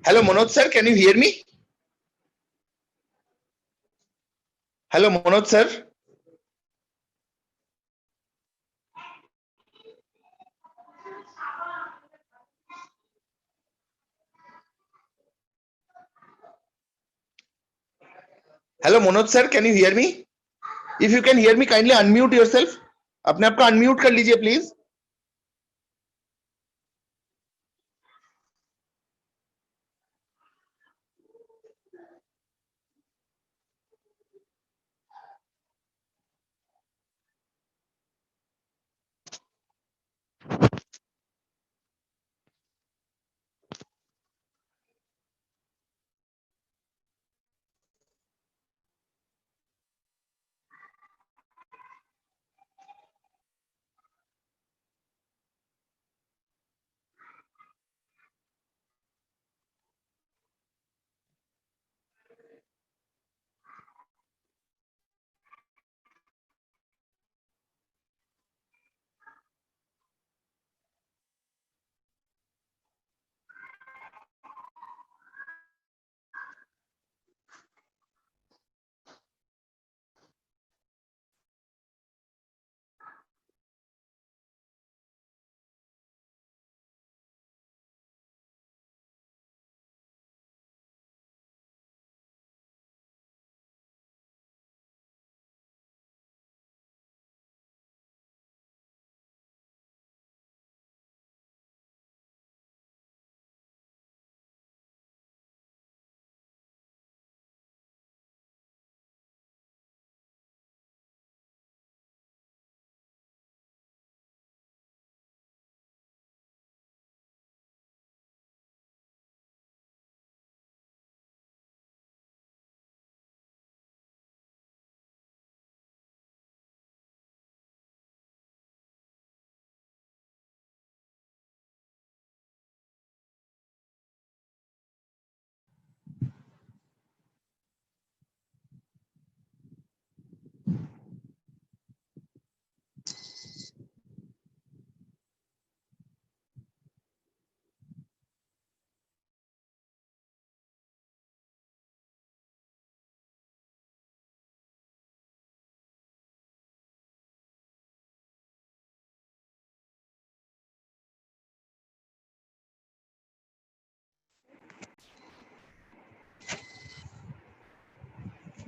Hello, Manoj sir, can you hear me? Hello, Manoj sir. Hello, Manoj sir, can you hear me? If you can hear me, kindly unmute yourself. अपने आप को unmute कर लीजिए please.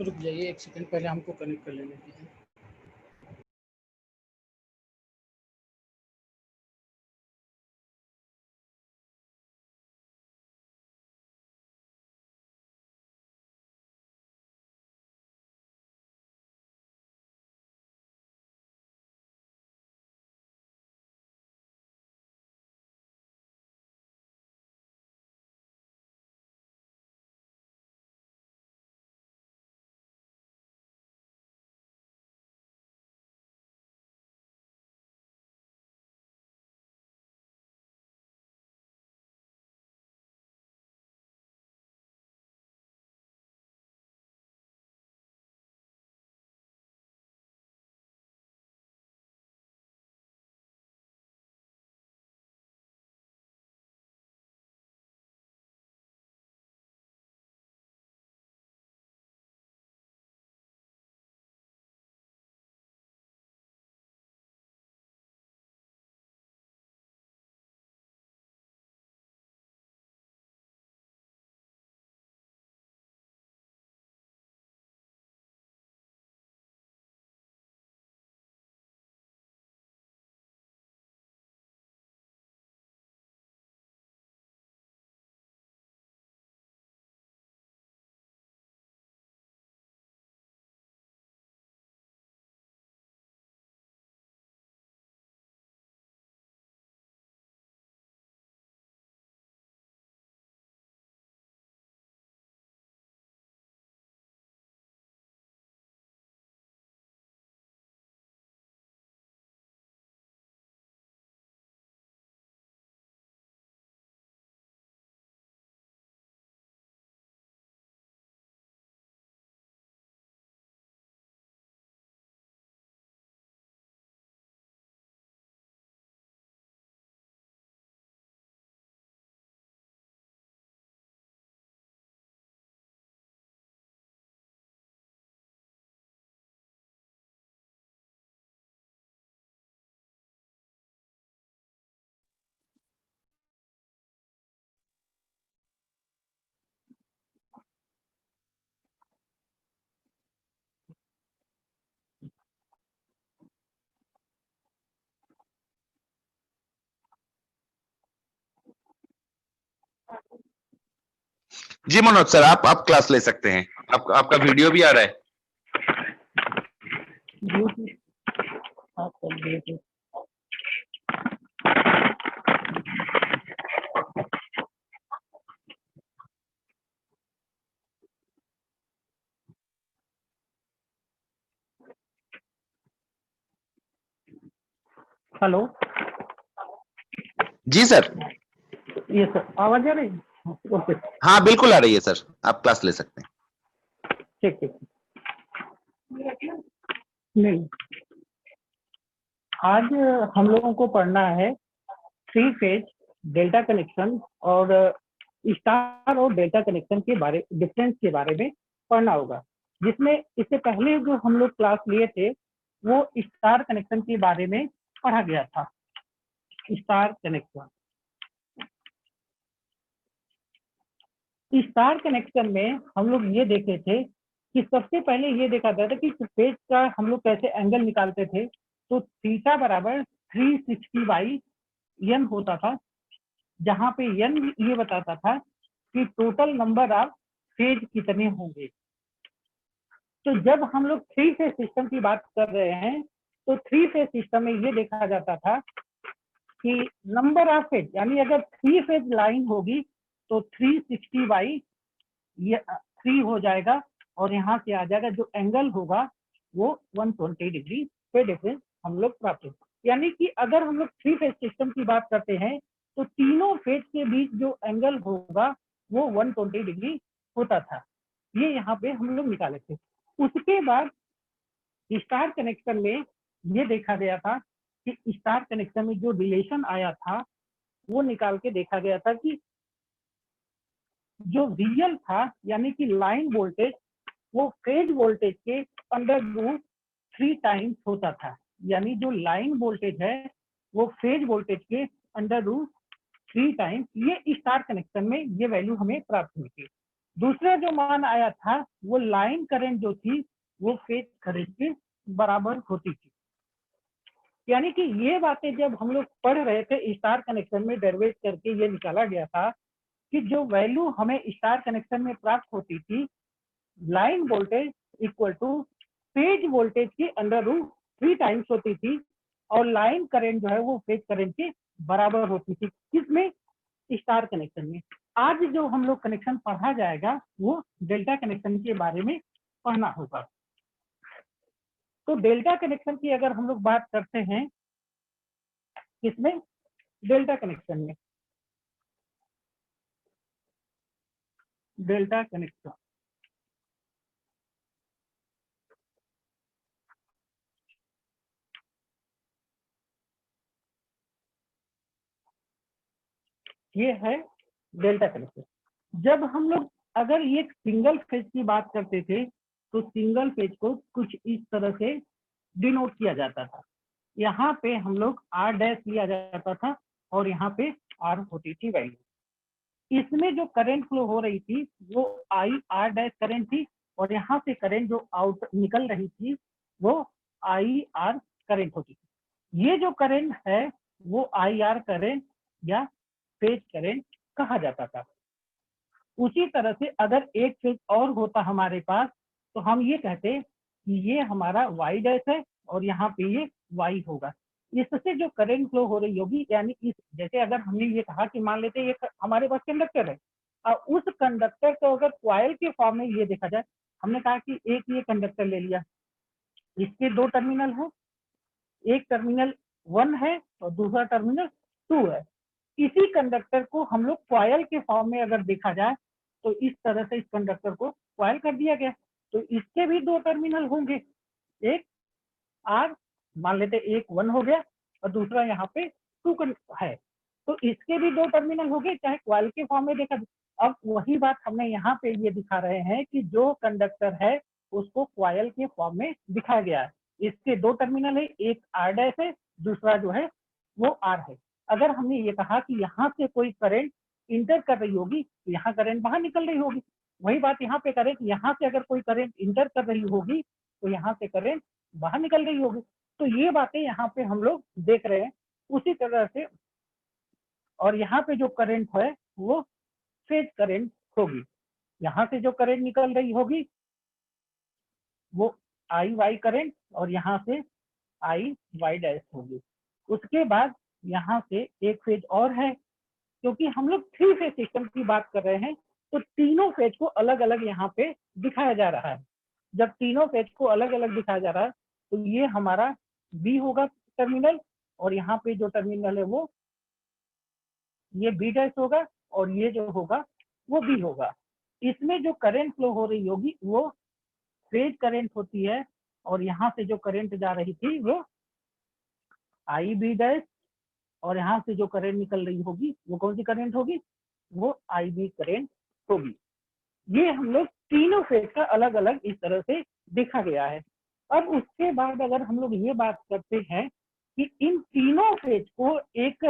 रुक जाइए एक second, पहले हमको कनेक्ट कर लेने दीजिए। जी मनोज सर, आप क्लास ले सकते हैं। आपका वीडियो भी आ रहा है। ब्लूटूथ आप कर ब्लूटूथ। हेलो, जी सर। ये सर आवाज आ रही है? ओके, हाँ बिल्कुल आ रही है सर, आप क्लास ले सकते हैं। ठीक ठीक। नहीं, आज हम लोगों को पढ़ना है थ्री फेज डेल्टा कनेक्शन और स्टार और डेल्टा कनेक्शन के बारे डिफरेंस के बारे में पढ़ना होगा, जिसमें इससे पहले जो हम लोग क्लास लिए थे वो स्टार कनेक्शन के बारे में पढ़ा गया था। स्टार कनेक्शन, स्टार कनेक्शन में हम लोग ये देखे थे कि सबसे पहले ये देखा था कि फेज का हम लोग कैसे एंगल निकालते थे। तो थीटा बराबर 360 बाई एन होता था, जहां पे एन ये बताता था कि टोटल नंबर ऑफ फेज कितने होंगे। तो जब हम लोग थ्री फेज सिस्टम की बात कर रहे हैं तो थ्री फेज सिस्टम में ये देखा जाता था कि नंबर ऑफ फेज, यानी अगर थ्री फेज लाइन होगी तो 360 बाई ये 3 हो जाएगा और यहाँ से आ जाएगा, जो एंगल होगा वो 120 डिग्री पे डिफरेंस हम लोग प्राप्त होगा। यानी कि अगर हम लोग थ्री फेज सिस्टम की बात करते हैं तो तीनों फेज के बीच जो एंगल होगा वो 120 डिग्री होता था। ये यहाँ पे हम लोग निकाले थे। उसके बाद स्टार कनेक्शन में ये देखा गया था कि स्टार कनेक्शन में जो रिलेशन आया था वो निकाल के देखा गया था कि जो रियल था, यानी कि लाइन वोल्टेज, वो फेज वोल्टेज के अंडर रूट 3 टाइम्स होता था। यानी जो लाइन वोल्टेज है वो फेज वोल्टेज के अंडर रूट 3 टाइम्स, ये स्टार कनेक्शन में ये वैल्यू हमें प्राप्त हुई थी। दूसरा जो मान आया था वो लाइन करंट जो थी वो फेज करंट के बराबर होती थी। यानी कि ये बातें जब हम लोग पढ़ रहे थे स्टार कनेक्शन में डेरिवेट करके ये निकाला गया था कि जो वैल्यू हमें स्टार कनेक्शन में प्राप्त होती थी, line voltage equal two phase voltage के अंडर रूट 3 टाइम्स होती थी और लाइन करंट जो है वो फेज करंट के बराबर होती थी। किसमें? स्टार कनेक्शन में। आज जो हम लोग कनेक्शन पढ़ा जाएगा वो डेल्टा कनेक्शन के बारे में पढ़ना होगा। तो डेल्टा कनेक्शन की अगर हम लोग बात करते हैं, किसमें? डेल्टा कनेक्शन में। डेल्टा कनेक्शन, ये है डेल्टा कनेक्शन। जब हम लोग अगर ये सिंगल फेज की बात करते थे तो सिंगल फेज को कुछ इस तरह से डिनोट किया जाता था। यहाँ पे हम लोग आर डैश लिया जाता था और यहाँ पे आर होती थी वैल्यू। इसमें जो करंट फ्लो हो रही थी वो आई आर डैश करंट थी और यहाँ से करंट जो आउट निकल रही थी वो आई आर करंट होती थी। ये जो करंट है वो आई आर करंट या फेज करंट कहा जाता था। उसी तरह से अगर एक फेज और होता हमारे पास तो हम ये कहते कि ये हमारा वाई डैश है और यहाँ पे ये वाई होगा। इससे जो करंट फ्लो हो रही होगी, यानी इस जैसे अगर हमने ये कहा कि मान लेते ये हमारे पास कंडक्टर है और उस कंडक्टर को अगर क्वाइल के फॉर्म में ये देखा जाए, हमने कहा कि एक ये कंडक्टर ले लिया, इसके दो टर्मिनल है, एक टर्मिनल 1 है और दूसरा टर्मिनल 2 है। इसी कंडक्टर को हम लोग क्वाइल के फॉर्म में अगर देखा जाए तो इस तरह से इस कंडक्टर को क्वाइल कर दिया गया। तो इसके भी दो टर्मिनल होंगे, एक आर, मान लेते एक 1 हो गया और दूसरा यहाँ पे 2 है, तो इसके भी दो टर्मिनल हो गए, चाहे क्वाइल के फॉर्म में देखा। अब वही बात हमने यहाँ पे ये दिखा रहे हैं कि जो कंडक्टर है उसको क्वाइल के फॉर्म में दिखाया गया है। इसके दो टर्मिनल है, एक आर डैश है, दूसरा जो है वो आर है। अगर हमने ये कहा कि यहाँ से कोई करंट इंटर कर रही होगी तो यहाँ करंट बाहर निकल रही होगी। वही बात यहाँ पे करें, यहाँ से अगर कोई करंट इंटर कर रही होगी तो यहाँ से करंट बाहर निकल रही होगी। तो ये बातें यहाँ पे हम लोग देख रहे हैं उसी तरह से। और यहाँ पे जो करंट है वो फेज करंट होगी। यहाँ से जो करंट निकल रही होगी वो आई वाई करंट, और यहाँ से आई वाई डैश होगी। उसके बाद यहाँ से एक फेज और है, क्योंकि हम लोग 3 फेज सिस्टम की बात कर रहे हैं तो तीनों फेज को अलग अलग यहाँ पे दिखाया जा रहा है। जब तीनों फेज को अलग अलग दिखाया जा रहा है तो ये हमारा बी होगा टर्मिनल, और यहाँ पे जो टर्मिनल है वो ये बी डैश होगा, और ये जो होगा वो बी होगा। इसमें जो करंट फ्लो हो रही होगी वो फेज करंट होती है, और यहाँ से जो करंट जा रही थी वो आई बी डैश, और यहाँ से जो करंट निकल रही होगी वो कौन सी करंट होगी, वो आई बी करंट होगी। ये हम लोग तीनों फेज का अलग अलग इस तरह से देखा गया है। अब उसके बाद अगर हम लोग ये बात करते हैं कि इन तीनों फेज को एक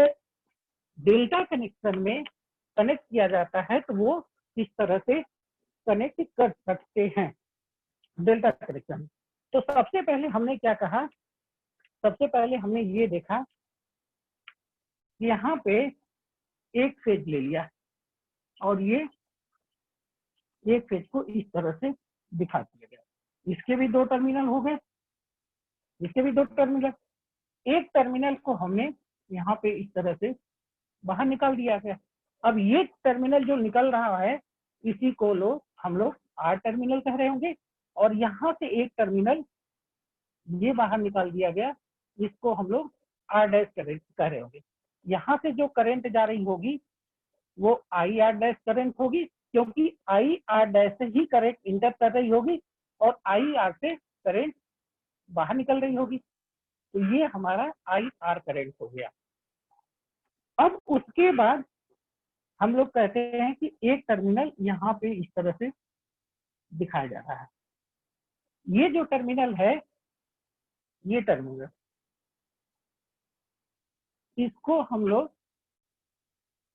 डेल्टा कनेक्शन में कनेक्ट किया जाता है तो वो किस तरह से कनेक्ट कर सकते हैं डेल्टा कनेक्शन। तो सबसे पहले हमने क्या कहा, सबसे पहले हमने ये देखा कि यहाँ पे एक फेज ले लिया और ये एक फेज को इस तरह से दिखा दिया गया। इसके भी 2 टर्मिनल हो गए, इसके भी 2 टर्मिनल। एक टर्मिनल को हमने यहाँ पे इस तरह से बाहर निकाल दिया गया। अब ये टर्मिनल जो निकल रहा है इसी को हम लोग आर टर्मिनल कह रहे होंगे, और यहाँ से एक टर्मिनल ये बाहर निकाल दिया गया, इसको हम लोग आर डैश करंट कह रहे होंगे। यहाँ से जो करंट जा रही होगी वो आई आर डैश करंट होगी, क्योंकि आई आर डैश से ही करंट इंटर कर रही होगी और आई आर से करंट बाहर निकल रही होगी। तो ये हमारा आई आर करंट हो गया। अब उसके बाद हम लोग कहते हैं कि एक टर्मिनल यहाँ पे इस तरह से दिखाया जा रहा है। ये जो टर्मिनल है, ये टर्मिनल, इसको हम लोग,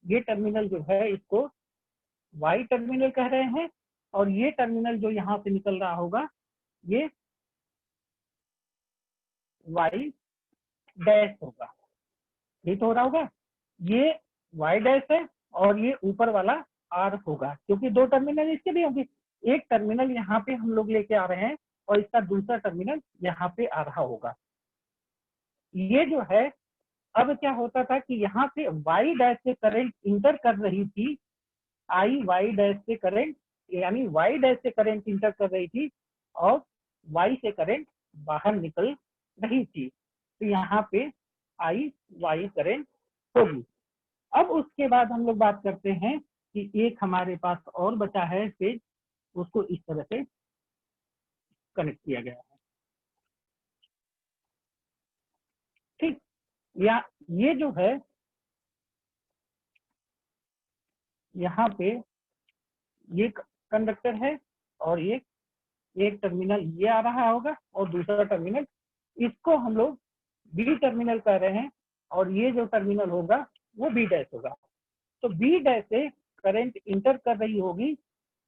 ये टर्मिनल जो है इसको वाई टर्मिनल कह रहे हैं, और ये टर्मिनल जो यहाँ से निकल रहा होगा ये वाई डैश होगा। ये तो हो रहा होगा, ये वाई डैश है और ये ऊपर वाला आर होगा, क्योंकि 2 टर्मिनल इसके भी होंगे। एक टर्मिनल यहाँ पे हम लोग लेके आ रहे हैं और इसका दूसरा टर्मिनल यहाँ पे आ रहा होगा। ये जो है, अब क्या होता था कि यहाँ से वाई डैश से करंट इंटर कर रही थी, आई वाई डैश से करंट, यानी वाई डैश से करंट इंटर कर रही थी और वाई से करंट बाहर निकल रही थी। तो यहाँ पे आई वाई करंट होगी। अब उसके बाद हम लोग बात करते हैं कि एक हमारे पास और बचा है फेज, उसको इस तरह से कनेक्ट किया गया है। ठीक, या ये जो है यहाँ पे ये कंडक्टर है और ये एक टर्मिनल ये आ रहा होगा और दूसरा टर्मिनल, इसको हम लोग बी टर्मिनल कह रहे हैं, और ये जो टर्मिनल होगा वो बी डैश होगा। तो बी डैश से करंट इंटर कर रही होगी,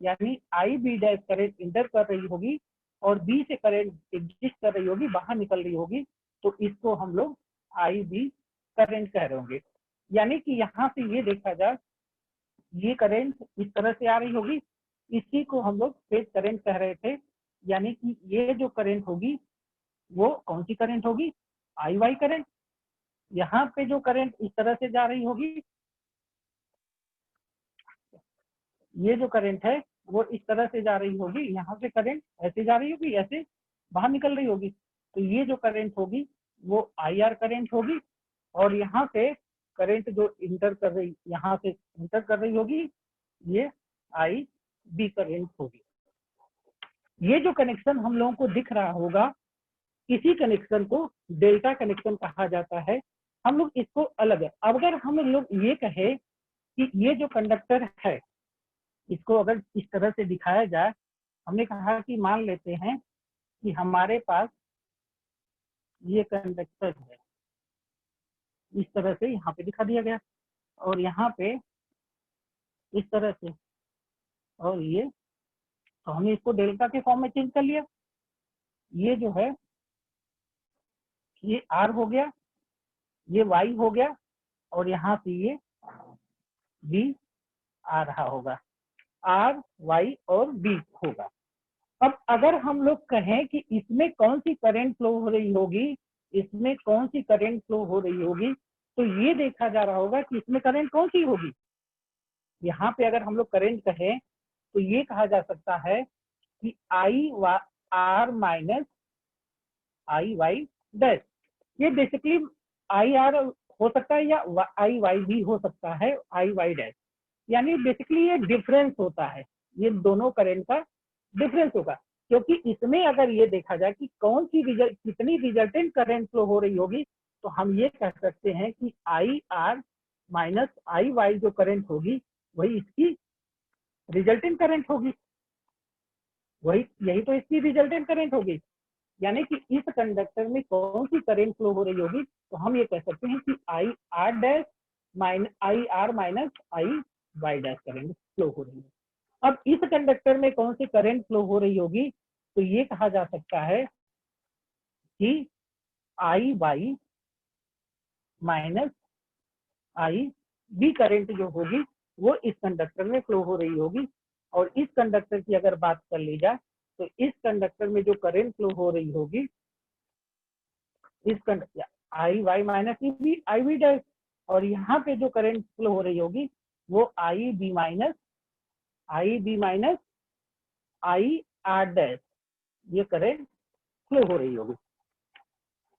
यानी आई बी डैश करंट इंटर कर रही होगी और बी से करंट एग्जिस्ट कर रही होगी, बाहर निकल रही होगी, तो इसको हम लोग आई बी करंट कह रहे होंगे। यानी कि यहाँ से ये देखा जाए, ये करंट इस तरह से आ रही होगी, इसी को हम लोग फेज करंट कह रहे थे। यानी कि ये जो करंट होगी वो कौन सी करंट होगी, आई वाई करंट। यहाँ पे जो करंट इस तरह से जा रही होगी, ये जो करंट है वो इस तरह से जा रही होगी, यहाँ से करंट ऐसे जा रही होगी, ऐसे बाहर निकल रही होगी। तो ये जो करंट होगी वो आई आर करंट होगी, और यहाँ से करंट जो इंटर कर रही, यहाँ से इंटर कर रही होगी, ये आई बी करंट होगी। ये जो कनेक्शन हम लोगों को दिख रहा होगा, इसी कनेक्शन को डेल्टा कनेक्शन कहा जाता है। हम लोग इसको अलग है, अगर हम लोग ये कहे कि ये जो कंडक्टर है इसको अगर इस तरह से दिखाया जाए, हमने कहा कि मान लेते हैं कि हमारे पास ये कंडक्टर है, इस तरह से यहाँ पे दिखा दिया गया, और यहाँ पे इस तरह से, और ये, तो हमने इसको डेल्टा के फॉर्म में चेंज कर लिया। ये जो है ये आर हो गया, ये वाई हो गया, और यहाँ से ये बी आ रहा होगा। आर, वाई और बी होगा। अब अगर हम लोग कहें कि इसमें कौन सी करंट फ्लो हो रही होगी, इसमें कौन सी करंट फ्लो हो रही होगी, तो ये देखा जा रहा होगा कि इसमें करंट कौन सी होगी। यहाँ पे अगर हम लोग करंट कहें तो ये कहा जा सकता है कि I R minus I Y dash. ये बेसिकली आई आर हो सकता है या आई वाई भी हो सकता है, आई वाई डैश। यानी बेसिकली ये डिफरेंस होता है, ये दोनों करंट का डिफरेंस होगा। क्योंकि इसमें अगर ये देखा जाए कि कौन सी कितनी रिजल्टेंट करंट फ्लो हो रही होगी, तो हम ये कह सकते हैं कि I R minus I Y जो करंट होगी वही इसकी रिजल्टेंट करंट होगी, वही यही तो इसकी रिजल्टेंट करंट होगी। यानी कि इस कंडक्टर में कौन सी करंट फ्लो हो रही होगी, तो हम ये कह सकते हैं कि I R dash minus I R minus I Y dash current flow हो रही है। अब इस कंडक्टर में कौन सी करंट फ्लो हो रही होगी, तो ये कहा जा सकता है कि I Y minus I B current जो होगी वो इस कंडक्टर में फ्लो हो रही होगी। और इस कंडक्टर की अगर बात कर ली जाए तो इस कंडक्टर में जो करंट फ्लो हो रही होगी, इस conductor I Y minus B I B dash, और यहाँ पे जो करंट फ्लो हो रही होगी वो I B minus I R dash, ये करंट फ्लो हो रही होगी।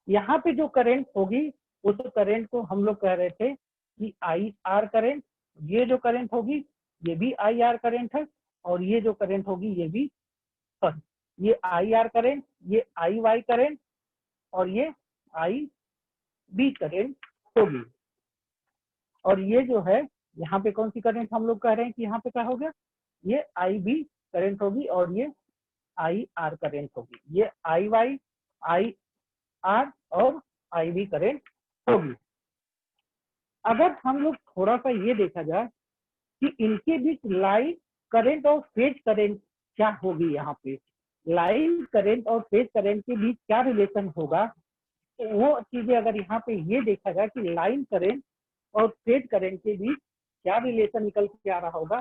यहाँ पे जो करंट होगी उस करंट को हम लोग कह रहे थे कि आई आर करंट, ये जो करंट होगी ये भी आई आर करंट है, और ये जो करंट होगी ये भी, सॉरी ये आई आर करंट, ये आई वाई करंट और ये आई बी करंट होगी। और ये जो है यहाँ पे कौन सी करंट हम लोग कह रहे हैं कि यहाँ पे क्या हो गया, ये आई बी करंट होगी और ये आई आर करंट होगी, ये आई वाई आई आर और आई बी करंट होगी। अगर हम लोग थोड़ा सा ये देखा जाए कि इनके बीच लाइन करंट और फेज करंट क्या होगी, यहाँ पे लाइन करंट और फेज करंट के बीच क्या रिलेशन होगा, तो वो चीजें अगर यहाँ पे ये देखा जाए कि लाइन करंट और फेज करंट के बीच क्या रिलेशन निकल के आ रहा होगा,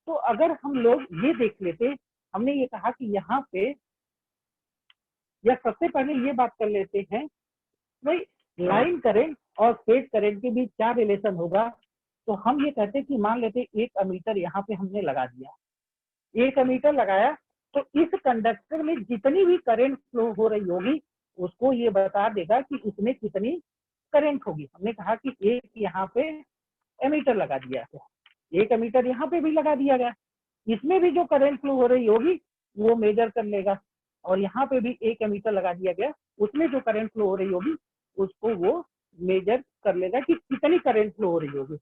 तो अगर हम लोग ये देख लेते, हमने ये कहा कि यहाँ पे या सबसे पहले ये बात कर लेते हैं भाई लाइन करंट और फेज करंट के बीच क्या रिलेशन होगा। तो हम ये कहते हैं कि मान लेते एक अमीटर यहाँ पे हमने लगा दिया, एक अमीटर लगाया तो इस कंडक्टर में जितनी भी करंट फ्लो हो रही होगी उसको ये बता देगा कि इसमें कितनी करंट होगी। हमने कहा कि एक यहाँ पे एमीटर लगा दिया है, एक एमीटर यहाँ पे भी लगा दिया गया, इसमें भी जो करंट फ्लो हो रही होगी वो मेजर कर लेगा, और यहाँ पे भी एक एमीटर लगा दिया गया, उसमें जो करंट फ्लो हो रही होगी उसको वो मेजर कर लेगा कि कितनी करंट फ्लो हो रही होगी।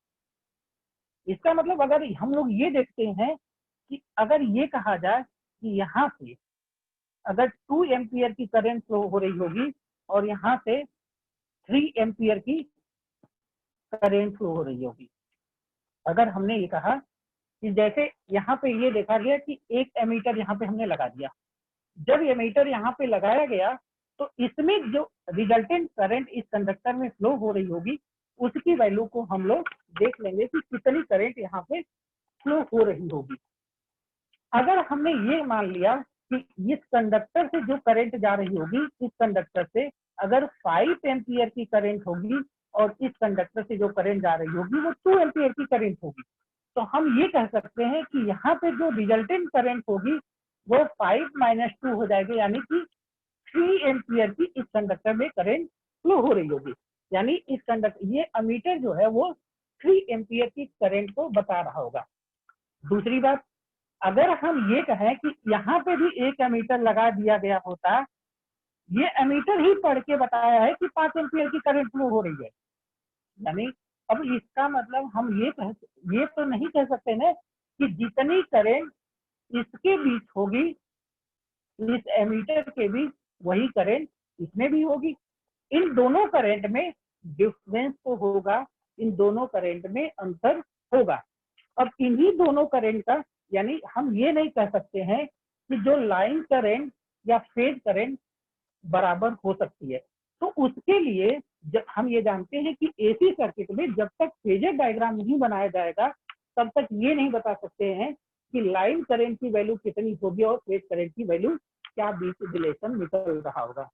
इसका मतलब अगर हम लोग ये देखते हैं कि अगर ये कहा जाए कि यहाँ पे अगर 2 एम्पियर की करंट फ्लो हो रही होगी और यहाँ से 3 एम्पियर की करंट फ्लो हो रही होगी, अगर हमने ये कहा कि जैसे यहाँ पे ये देखा गया कि एक एमीटर यहाँ पे हमने लगा दिया, जब एमीटर यहाँ पे लगाया गया तो इसमें जो रिजल्टेंट करंट इस कंडक्टर में फ्लो हो रही होगी उसकी वैल्यू को हम लोग देख लेंगे कि कितनी करंट यहाँ पे फ्लो हो रही होगी। अगर हमने ये मान लिया कि इस कंडक्टर से जो करंट जा रही होगी, इस कंडक्टर से अगर 5 एम्पियर की करंट होगी और इस कंडक्टर से जो करंट जा रही होगी वो 2 एम्पियर की करंट होगी, तो हम ये कह सकते हैं कि यहाँ पे जो रिजल्टेंट करंट होगी वो 5 माइनस 2 हो जाएगी, यानी कि 3 एम्पियर की इस कंडक्टर में करंट फ्लो हो रही होगी। यानी इस कंडक्टर ये अमीटर जो है वो 3 एम्पियर की करंट को बता रहा होगा। दूसरी बात, अगर हम ये कहें कि यहाँ पे भी एक एमीटर लगा दिया गया होता, ये एमीटर ही पढ़ के बताया है कि 5 एम्पियर की करंट फ्लो हो रही है, यानी अब इसका मतलब हम ये तो नहीं कह सकते ना कि जितनी करंट इसके बीच होगी, इस एमीटर के बीच वही करंट इसमें भी होगी। इन दोनों करंट में डिफरेंस तो होगा, इन दोनों करंट में अंतर होगा। अब इन्हीं दोनों करंट का, यानी हम ये नहीं कह सकते हैं कि जो लाइन करंट या फेज करंट बराबर हो सकती है, तो उसके लिए जब हम ये जानते हैं कि एसी सर्किट में जब तक फेजर डायग्राम नहीं बनाया जाएगा तब तक ये नहीं बता सकते हैं कि लाइन करंट की वैल्यू कितनी होगी और फेज करंट की वैल्यू क्या बीच रिलेशन निकल रहा होगा।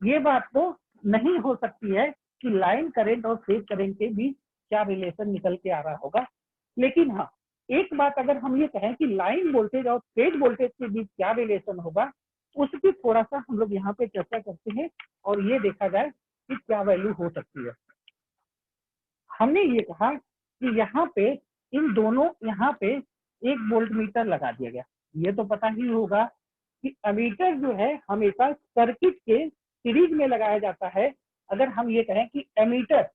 ये बात तो नहीं हो सकती है कि लाइन करंट और फेज करंट के बीच क्या रिलेशन निकल के आ रहा होगा, लेकिन हाँ एक बात अगर हम ये कहें कि लाइन वोल्टेज और फेज वोल्टेज के बीच क्या रिलेशन होगा, उसकी थोड़ा सा हम लोग यहाँ पे चर्चा करते हैं और ये देखा जाए कि क्या वैल्यू हो सकती है। हमने ये कहा कि यहाँ पे इन दोनों यहाँ पे एक वोल्ट मीटर लगा दिया गया। ये तो पता ही होगा कि एमीटर जो है हमेशा सर्किट के सीरीज में लगाया जाता है। अगर हम ये कहें कि एमीटर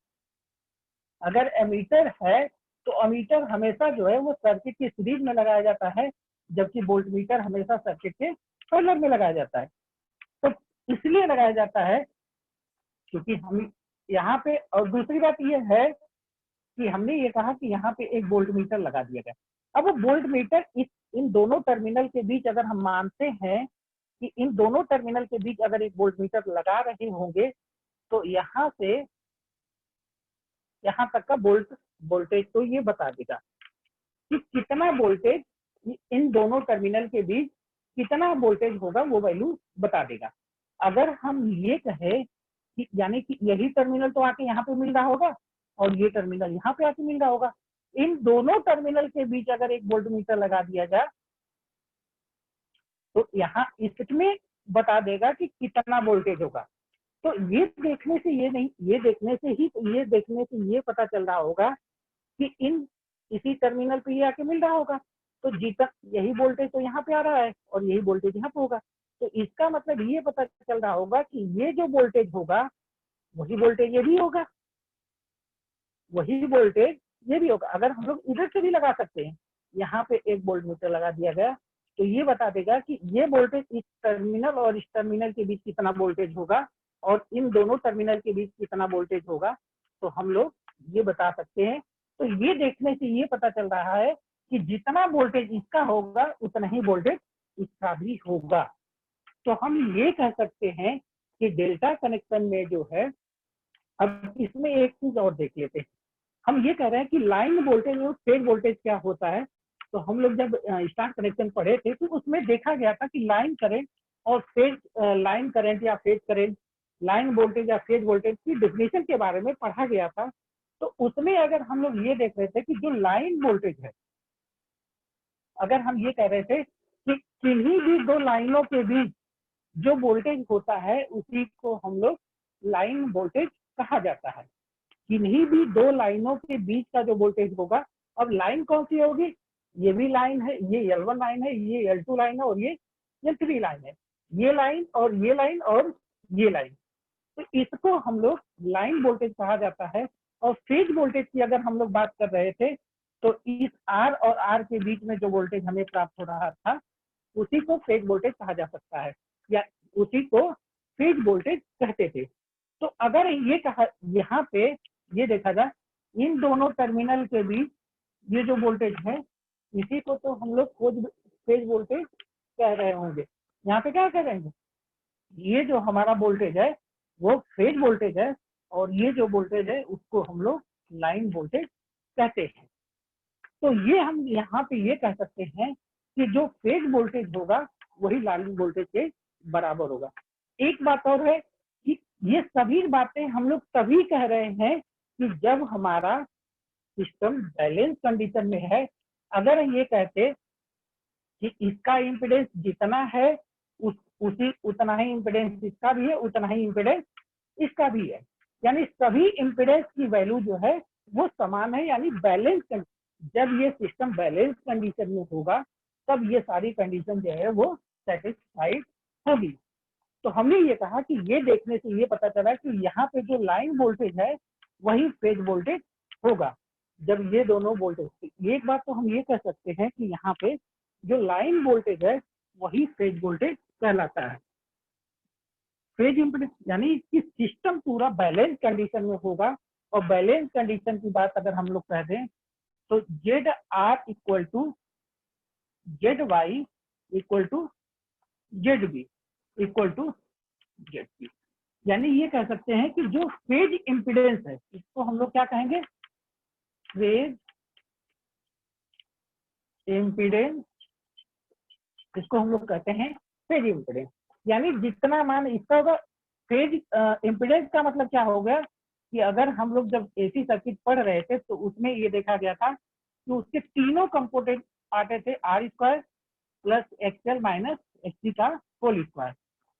अगर एमीटर है तो एमीटर हमेशा जो है वो सर्किट की सीरीज में लगाया जाता है, जबकि वोल्ट मीटर हमेशा सर्किट के पैरेलल में लगाया जाता है। तो इसलिए लगाया जाता है क्योंकि हम यहाँ पे, और दूसरी बात ये है कि हमने ये कहा कि यहाँ पे एक वोल्ट मीटर लगा दिया गया। अब वो वोल्ट मीटर इन दोनों टर्मिनल के बीच अगर हम मानते हैं कि इन दोनों टर्मिनल के बीच अगर एक वोल्ट मीटर लगा रहे होंगे तो यहाँ से यहाँ तक का वोल्टेज तो ये बता देगा कि कितना वोल्टेज इन दोनों टर्मिनल के बीच कितना वोल्टेज होगा, वो वैल्यू बता देगा। अगर हम ये कहें कि यानी कि यही टर्मिनल तो आके यहाँ पे मिल रहा होगा और ये टर्मिनल यहाँ पे आके मिल रहा होगा, इन दोनों टर्मिनल के बीच अगर एक वोल्ट मीटर लगा दिया जाए तो यहाँ इसमें बता देगा कि कितना वोल्टेज होगा। तो ये देखने से ये नहीं, ये देखने से ये पता चल रहा होगा कि इन इसी टर्मिनल पे ये आके मिल रहा होगा, तो जितना यही वोल्टेज तो यहाँ पे आ रहा है और यही वोल्टेज यहाँ पे होगा, तो इसका मतलब ये पता चल रहा होगा कि ये जो वोल्टेज होगा वही वोल्टेज ये भी होगा, वही वोल्टेज ये भी होगा। अगर हम लोग इधर से भी लगा सकते हैं, यहाँ पे एक वोल्ट मीटर लगा दिया गया तो ये बता देगा कि ये वोल्टेज इस टर्मिनल और इस टर्मिनल के बीच कितना वोल्टेज होगा और इन दोनों टर्मिनल के बीच कितना वोल्टेज होगा, तो हम लोग ये बता सकते हैं। तो ये देखने से ये पता चल रहा है कि जितना वोल्टेज इसका होगा उतना ही वोल्टेज इसका भी होगा। तो हम ये कह सकते हैं कि डेल्टा कनेक्शन में जो है, अब इसमें एक चीज और देख लेते हैं। हम ये कह रहे हैं कि लाइन वोल्टेज और फेज वोल्टेज क्या होता है। तो हम लोग जब स्टार कनेक्शन पढ़े थे तो उसमें देखा गया था कि लाइन करंट और फेज लाइन करंट या फेज करंट, लाइन वोल्टेज या फेज वोल्टेज की डेफिनेशन के बारे में पढ़ा गया था। तो उसमें अगर हम लोग ये देख रहे थे कि जो लाइन वोल्टेज है, अगर हम ये कह रहे थे कि किन्हीं भी दो लाइनों के बीच जो वोल्टेज होता है उसी को हम लोग लाइन वोल्टेज कहा जाता है। किन्हीं भी दो लाइनों के बीच का जो वोल्टेज होगा, अब लाइन कौन सी होगी, ये भी लाइन है, ये L1 लाइन है, ये L2 लाइन है और ये L3 लाइन है, ये लाइन और ये लाइन और ये लाइन, तो इसको हम लोग लाइन वोल्टेज कहा जाता है। और फेज वोल्टेज की अगर हम लोग बात कर रहे थे तो इस R और R के बीच में जो वोल्टेज हमें प्राप्त हो रहा था उसी को फेज वोल्टेज कहा जा सकता है या उसी को फेज वोल्टेज कहते थे। तो अगर ये कहा यहाँ पे ये देखा जाए इन दोनों टर्मिनल के बीच ये जो वोल्टेज है इसी को तो हम लोग फेज वोल्टेज कह रहे होंगे। यहाँ पे क्या कह रहे हैं, ये जो हमारा वोल्टेज है वो फेज वोल्टेज है और ये जो वोल्टेज है उसको हम लोग लाइन वोल्टेज कहते हैं। तो ये हम यहाँ पे ये कह सकते हैं कि जो फेज वोल्टेज होगा वही लाइन वोल्टेज के बराबर होगा। एक बात और है कि ये सभी बातें हम लोग तभी कह रहे हैं कि जब हमारा सिस्टम बैलेंस कंडीशन में है। अगर ये कहते कि इसका इम्पीडेंस जितना है उसी उतना ही इम्पीडेंस इसका भी है, उतना ही इम्पीडेंस इसका भी है, यानी सभी इम्पीडेंस की वैल्यू जो है वो समान है, यानी बैलेंस। जब ये सिस्टम बैलेंस कंडीशन में होगा तब ये सारी कंडीशन जो है वो सेटिस्फाइड होगी। तो हमने ये कहा कि ये देखने से ये पता चला कि यहाँ पे जो लाइन वोल्टेज है वही फेज वोल्टेज होगा जब ये दोनों वोल्टेज। एक बात तो हम ये कह सकते हैं कि यहाँ पे जो लाइन वोल्टेज है वही फेज वोल्टेज कहलाता है। फेज इम्पीडेंस यानी कि सिस्टम पूरा बैलेंस कंडीशन में होगा। और बैलेंस कंडीशन की बात अगर हम लोग कह दें तो Z R equal to Z Y equal to Z B equal to Z P, यानी ये कह सकते हैं कि जो फेज इम्पीडेंस है इसको हम लोग क्या कहेंगे, फेज इम्पीडेंस, इसको हम लोग कहते हैं फेज इम्पीडेंस। यानी जितना मान इसका होगा, फेज इम्पीडेंस का मतलब क्या हो गया कि अगर हम लोग जब एसी सर्किट पढ़ रहे थे तो उसमें ये देखा गया था कि उसके तीनों कंपोनेंट आते थे R square plus XL minus XC का होल स्क्वायर।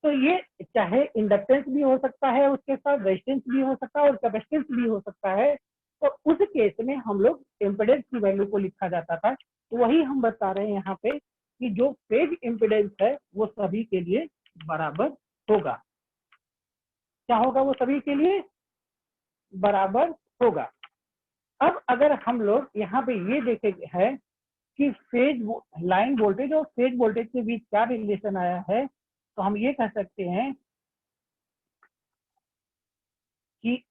तो ये चाहे इंडक्टेंस भी हो सकता है, उसके साथ रेजिस्टेंस भी हो सकता है और कैपेसिटेंस भी हो सकता है। तो उस केस में हम लोग इम्पीडेंस की वैल्यू को लिखा जाता था। तो वही हम बता रहे हैं यहाँ पे कि जो फेज इम्पीडेंस है वो सभी के लिए बराबर होगा। क्या होगा? वो सभी के लिए बराबर होगा। अब अगर हम लोग यहाँ पे ये देखे है कि फेज लाइन वोल्टेज और फेज वोल्टेज के बीच क्या रिलेशन आया है, तो हम ये कह सकते हैं कि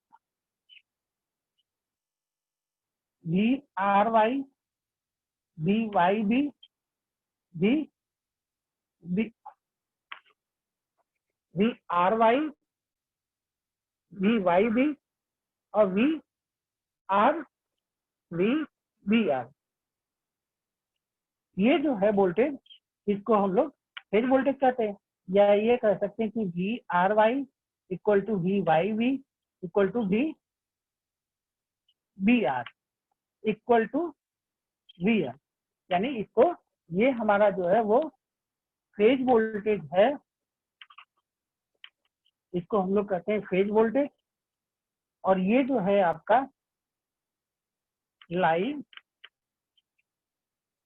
V R Y V Y B V V R Y V Y B और V R V B R, ये जो है वोल्टेज, इसको हम लोग फेज वोल्टेज कहते हैं। या ये कह सकते हैं कि V R Y equal to V Y V equal to V B R equal to V R. यानी इसको, ये हमारा जो है वो फेज वोल्टेज है, इसको हम लोग कहते हैं फेज वोल्टेज। और ये जो है आपका लाइन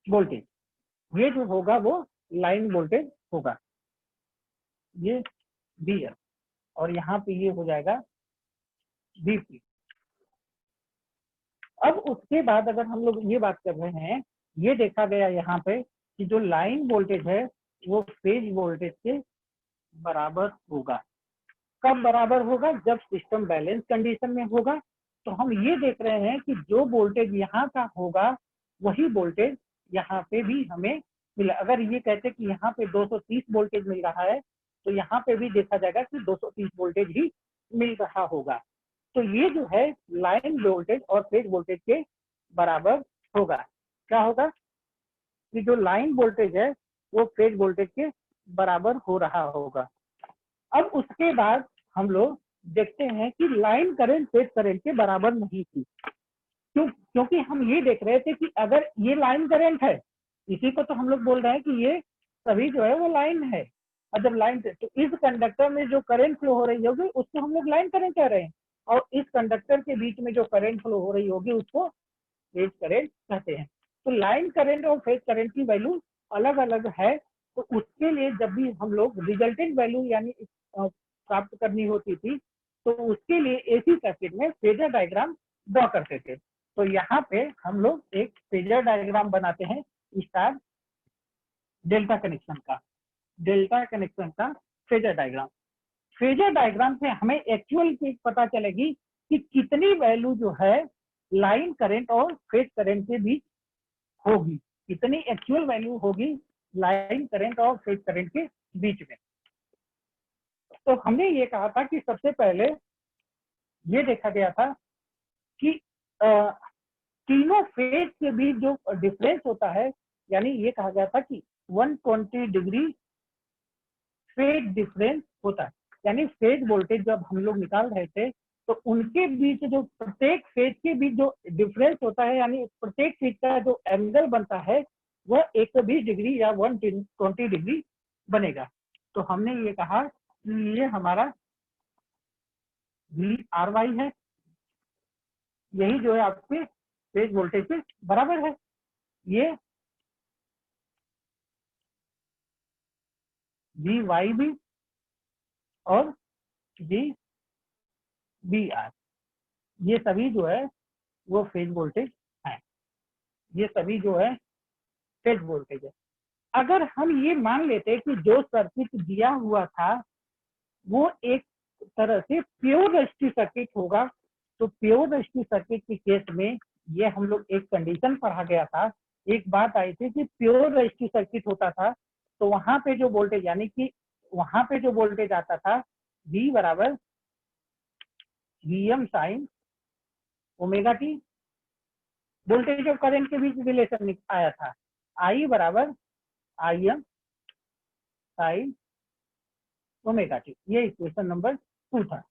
वोल्टेज, ये जो होगा वो लाइन वोल्टेज होगा, ये बी है। और यहाँ पे ये हो जाएगा बीपी। अब उसके बाद अगर हम लोग ये बात कर रहे हैं, ये देखा गया यहाँ पे कि जो लाइन वोल्टेज है वो फेज वोल्टेज के बराबर होगा। कब बराबर होगा? जब सिस्टम बैलेंस कंडीशन में होगा। तो हम ये देख रहे हैं कि जो वोल्टेज यहाँ का होगा वही वोल्टेज यहाँ पे भी हमें मिला। अगर ये कहते कि यहाँ पे 230 वोल्टेज मिल रहा है तो यहाँ पे भी देखा जाएगा कि 230 वोल्टेज ही मिल रहा होगा। तो ये जो है लाइन वोल्टेज और फेज वोल्टेज के बराबर होगा। क्या होगा? कि जो लाइन वोल्टेज है वो फेज वोल्टेज के बराबर हो रहा होगा। अब उसके बाद हम लोग देखते हैं कि लाइन करंट फेज करंट के बराबर नहीं थी। क्योंकि हम ये देख रहे थे कि अगर ये लाइन करंट है, इसी को तो हम लोग बोल रहे हैं कि ये सभी जो है वो लाइन है। और जब लाइन, तो इस कंडक्टर में जो करंट फ्लो हो रही होगी उसको हम लोग लाइन करंट कह रहे हैं। और इस कंडक्टर के बीच में जो करंट फ्लो हो रही होगी उसको फेज करंट कहते हैं। तो लाइन करंट और फेज करंट की वैल्यू अलग अलग है। तो उसके लिए जब भी हम लोग रिजल्टेंट वैल्यू यानी प्राप्त करनी होती थी तो उसके लिए एसी सर्किट में फेजर डायग्राम ड्रॉ करते थे। तो यहाँ पे हम लोग एक फेजर डायग्राम बनाते हैं स्टार डेल्टा कनेक्शन का, डेल्टा कनेक्शन का फेजर डायग्राम। फेजर डायग्राम से हमें एक्चुअल चीज पता चलेगी कि कितनी वैल्यू जो है लाइन करंट और फेज करंट के बीच होगी, कितनी एक्चुअल वैल्यू होगी लाइन करंट और फेज करंट के बीच में। तो हमने ये कहा था कि सबसे पहले ये देखा गया था कि तीनों फेज के बीच जो डिफरेंस होता है, यानी ये कहा गया था कि 120 डिग्री फेज डिफरेंस होता है। यानी फेज वोल्टेज जब हम लोग निकाल रहे थे तो उनके बीच जो प्रत्येक फेज के बीच जो डिफरेंस होता है, यानी प्रत्येक फेज का जो एंगल बनता है वह 120 डिग्री या 120 डिग्री बनेगा। तो हमने ये कहा कि ये हमारा वी आर वाई है, यही जो है आपके फेज वोल्टेज के बराबर है। ये वी वाई बी और वी बी आर, ये सभी जो है वो फेज वोल्टेज है, ये सभी जो है फेज वोल्टेज है। अगर हम ये मान लेते कि जो सर्किट दिया हुआ था वो एक तरह से प्योर रेजिस्टिव सर्किट होगा, तो प्योर रेजिस्टिव सर्किट के केस में ये हम लोग एक कंडीशन पढ़ा गया था, एक बात आई थी कि प्योर रेजिस्टिव सर्किट होता था तो वहां पे जो वोल्टेज, यानी कि वहां पे जो वोल्टेज आता था V बराबर Vm sine omega T, voltage और करंट के बीच रिलेशन आया था। आई बराबर I am sine omega T, ये इक्वेशन नंबर 2 था।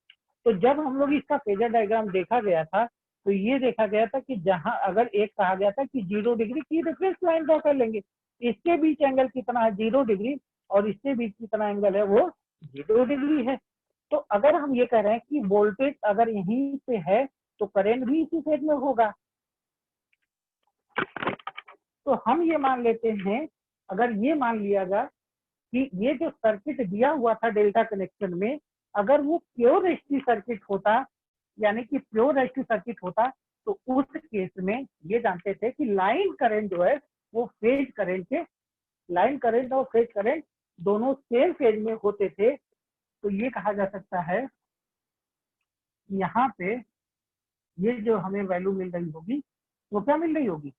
तो जब हम लोग इसका फेजर डायग्राम देखा गया था तो ये देखा गया था कि जहां अगर एक कहा गया था कि 0 डिग्री की रेफरेंस लाइन ड्रॉ कर लेंगे, इसके बीच एंगल कितना है 0 डिग्री और इसके बीच कितना एंगल है वो 0 डिग्री है। तो अगर हम ये कह रहे हैं कि वोल्टेज अगर यहीं पे है तो करंट भी इसी फेज में होगा। तो हम ये मान लेते हैं, अगर ये मान लिया जाए कि ये जो सर्किट दिया हुआ था डेल्टा कनेक्शन में, अगर वो प्योर एचटी सर्किट होता, यानी कि प्योर एचटी सर्किट होता, तो उस केस में ये जानते थे कि लाइन करंट जो है वो फेज करंट के, लाइन करंट और फेज करंट दोनों सेम फेज में होते थे। तो ये कहा जा सकता है यहाँ पे ये जो हमें वैल्यू मिल रही होगी वो क्या मिल रही होगी,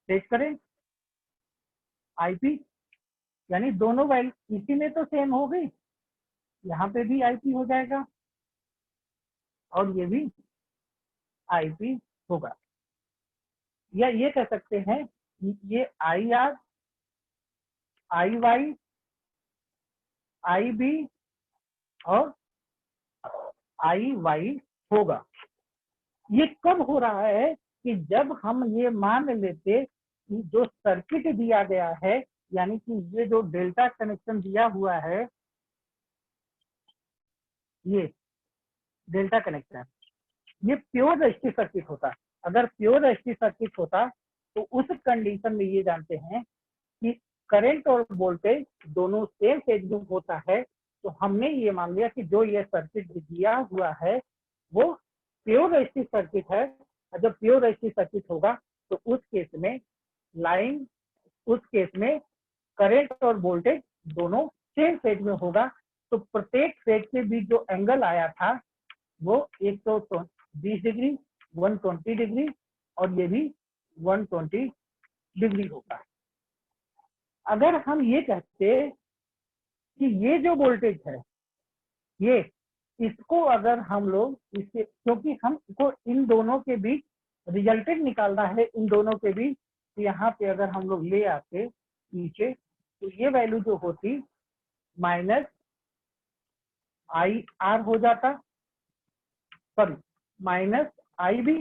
फेज करंट आईपी, यानी दोनों वैल्यू इसी में तो सेम हो गई, यहाँ पे भी आईपी हो जाएगा और ये भी आईपी होगा। या ये कह सकते हैं ये I R, I Y, I B और आई वाई होगा। ये कब हो रहा है कि जब हम ये मान लेते कि जो सर्किट दिया गया है, यानी कि ये जो डेल्टा कनेक्शन दिया हुआ है, ये डेल्टा कनेक्शन ये प्योर एचटी सर्किट होता। अगर प्योर एचटी सर्किट होता तो उस कंडीशन में ये जानते हैं कि करंट और वोल्टेज दोनों सेम फेज में होता है। तो हमने ये मान लिया कि जो ये सर्किट दिया हुआ है वो प्योर एचटी सर्किट है। जब प्योर एचटी सर्किट होगा तो उस केस में लाइन, उस केस में करंट और वोल्टेज दोनों सेम फेज में होगा। तो प्रत्येक फेज के बीच जो एंगल आया था वो 120 डिग्री, 120 डिग्री और ये भी 120 डिग्री होगा। अगर हम ये कहते कि ये जो वोल्टेज है ये, इसको अगर हम लोग इसके, क्योंकि हमको इन दोनों के बीच रिजल्टेंट निकालना है, इन दोनों के बीच, तो यहाँ पे अगर हम लोग ले आते नीचे तो ये वैल्यू जो होती माइनस आई आर हो जाता, sorry minus I B,